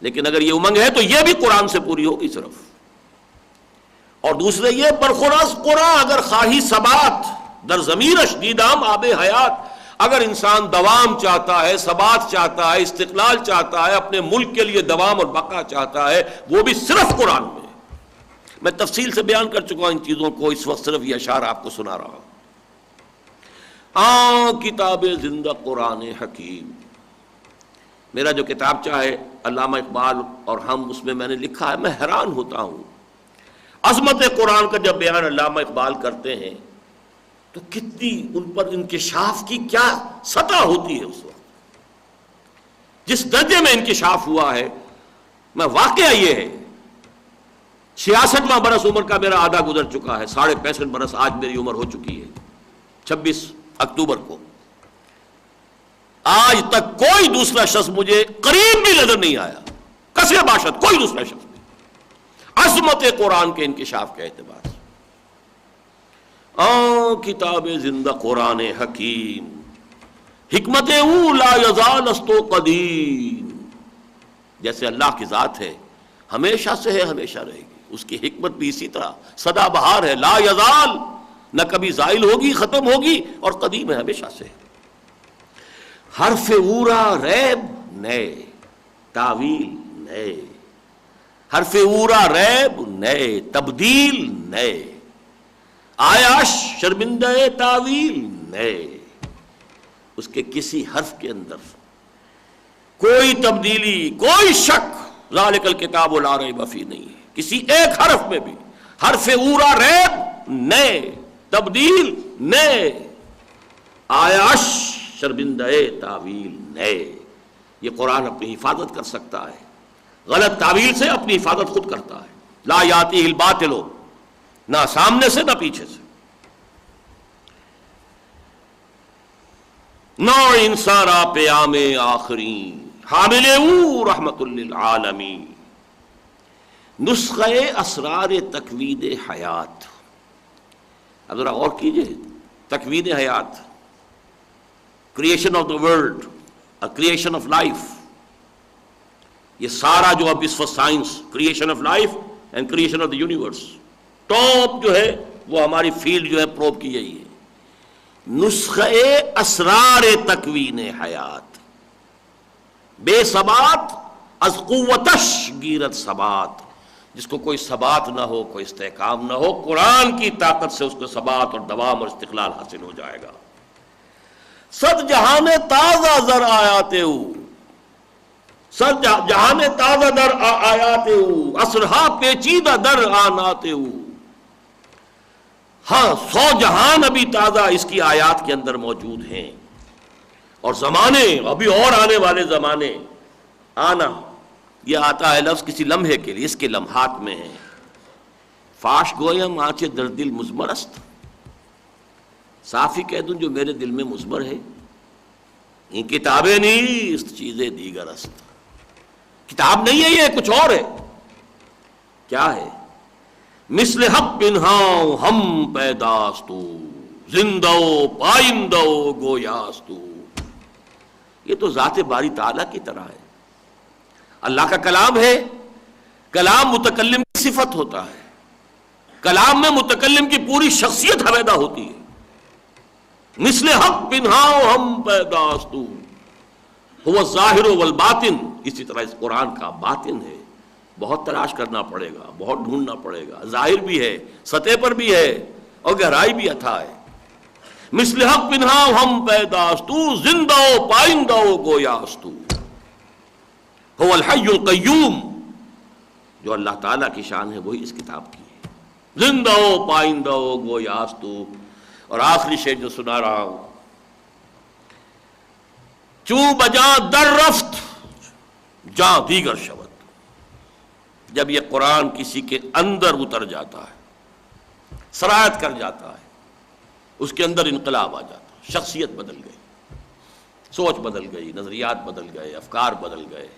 لیکن اگر یہ امنگ ہے تو یہ بھی قرآن سے پوری ہوگی صرف. اور دوسرے یہ برخوراز قرآن اگر خواہی ثبات در ضمیرش دیدام آب حیات. اگر انسان دوام چاہتا ہے، ثبات چاہتا ہے، استقلال چاہتا ہے، اپنے ملک کے لیے دوام اور بقا چاہتا ہے، وہ بھی صرف قرآن میں. میں تفصیل سے بیان کر چکا ہوں ان چیزوں کو، اس وقت صرف یہ اشعار آپ کو سنا رہا ہوں. کتاب زندہ قرآن حکیم، میرا جو کتابچہ ہے علامہ اقبال اور ہم، اس میں میں نے لکھا ہے. میں حیران ہوتا ہوں عظمت قرآن کا جب بیان علامہ اقبال کرتے ہیں تو کتنی ان پر انکشاف کی کیا سطح ہوتی ہے اس وقت، جس درجے میں انکشاف ہوا ہے. میں واقعہ یہ ہے 66واں برس عمر کا میرا آدھا گزر چکا ہے، 65.5 برس آج میری عمر ہو چکی ہے. 26 اکتوبر کو آج تک کوئی دوسرا شخص مجھے قریب بھی نظر نہیں آیا، کسے باشد کوئی دوسرا شخص نہیں، عظمت قرآن کے انکشاف کے اعتبار سے۔ کتاب زندہ قرآن حکیم، حکمت او لا یزال است و قدیم، جیسے اللہ کی ذات ہے ہمیشہ سے ہے، ہمیشہ رہے گی، اس کی حکمت بھی اسی طرح سدا بہار ہے، لا یزال، نہ کبھی زائل ہوگی، ختم ہوگی، اور قدیم ہے، ہمیشہ سے۔ حرف اورا ریب نئے، تاویل نئے، حرف اورا ریب نئے، تبدیل نئے، آیاش شرمندہ تاویل نئے، اس کے کسی حرف کے اندر کوئی تبدیلی، کوئی شک، ذالک الکتاب لا ریب فیہ نہیں ہے، کسی ایک حرف میں بھی حرف اورا ریب نئے، تبدیل نئے، آیاش شرمندہ تاویل نئے۔ یہ قرآن اپنی حفاظت کر سکتا ہے، غلط تعویل سے اپنی حفاظت خود کرتا ہے، لا یاتیہ الباطل، نہ سامنے سے نہ پیچھے سے۔ نو انسارا پیام آخرین، حامل او رحمت للعالمین، نسخہ اسرار تکوین حیات۔ اب ذرا غور کیجئے، تکوین حیات، creation of the world, creation of life, یہ سارا جو اب اس وقت science, creation of life and creation of the universe, top جو ہے وہ ہماری فیلڈ جو ہے پروب کی گئی ہے، نسخہ اسرار تکوین حیات، بے ثبات از قوتش گیرت ثبات، جس کو کوئی ثبات نہ ہو، کوئی استحکام نہ ہو، قرآن کی طاقت سے اس کو ثبات اور دوام اور استقلال حاصل ہو جائے گا۔ صد جہان تازہ زر آیاتے ہو، صد جہان تازہ در آیاتے ہو، اسرہا پیچیدہ در آناتے ہو۔ ہاں 100 جہان ابھی تازہ اس کی آیات کے اندر موجود ہیں، اور زمانے ابھی اور آنے والے زمانے، آنا یہ آتا ہے لفظ کسی لمحے کے لیے، اس کے لمحات میں ہیں۔ فاش گویم آنچے در دل مزمر است، صافی کہہ دوں جو میرے دل میں مزمر ہے، یہ کتابیں نہیں اس چیزیں دیگر است، کتاب نہیں ہے، یہ کچھ اور ہے۔ کیا ہے؟ مثل حق پنہاؤ ہم پیداستو، زندہ پائندہ گویاستو، یہ تو ذات باری تعالیٰ کی طرح ہے، اللہ کا کلام ہے، کلام متکلم کی صفت ہوتا ہے، کلام میں متکلم کی پوری شخصیت حویدہ ہوتی ہے۔ مثل حق پنہاؤ ہم پیداستو هو الظاہر والباطن، اسی طرح اس قرآن کا باطن ہے، بہت تلاش کرنا پڑے گا، بہت ڈھونڈنا پڑے گا، ظاہر بھی ہے، سطح پر بھی ہے، اور گہرائی بھی عطا ہے۔ مثل حق پنہاؤ ہم پیداستو، زندہ پائندہ گویاستو، هو الحی القیوم، جو اللہ تعالیٰ کی شان ہے وہی اس کتاب کی ہے، زندہ پائندہ گویاستو۔ اور آخری شعر جو سنا رہا ہوں، چوں بجا در رفت جاں دیگر شود، جب یہ قرآن کسی کے اندر اتر جاتا ہے، سرایت کر جاتا ہے، اس کے اندر انقلاب آ جاتا ہے، شخصیت بدل گئی، سوچ بدل گئی، نظریات بدل گئے، افکار بدل گئے،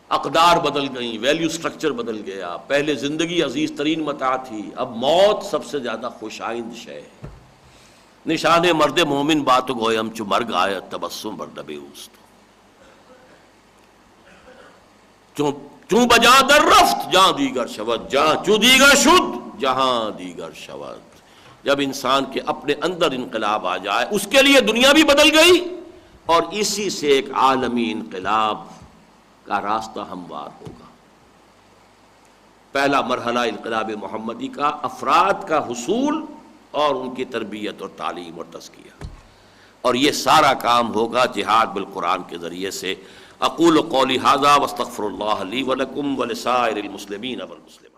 اقدار بدل گئیں، ویلیو سٹرکچر بدل گیا۔ پہلے زندگی عزیز ترین متاع تھی، اب موت سب سے زیادہ خوشائند شے ہے۔ نشان مرد مومن بات گویم چو مرگ آیت تبسم بر لب اوست، چوں بجا در رفت جہاں دیگر شود، جہاں چو دیگر شد جہاں دیگر شود، جب انسان کے اپنے اندر انقلاب آ جائے، اس کے لیے دنیا بھی بدل گئی، اور اسی سے ایک عالمی انقلاب کا راستہ ہموار ہوگا۔ پہلا مرحلہ انقلاب محمدی کا افراد کا حصول اور ان کی تربیت اور تعلیم اور تزکیہ، اور یہ سارا کام ہوگا جہاد بالقرآن کے ذریعے سے۔ اقول قولی ھذا واستغفر اللہ لی ولکم ولسائر المسلمین والمسلمات۔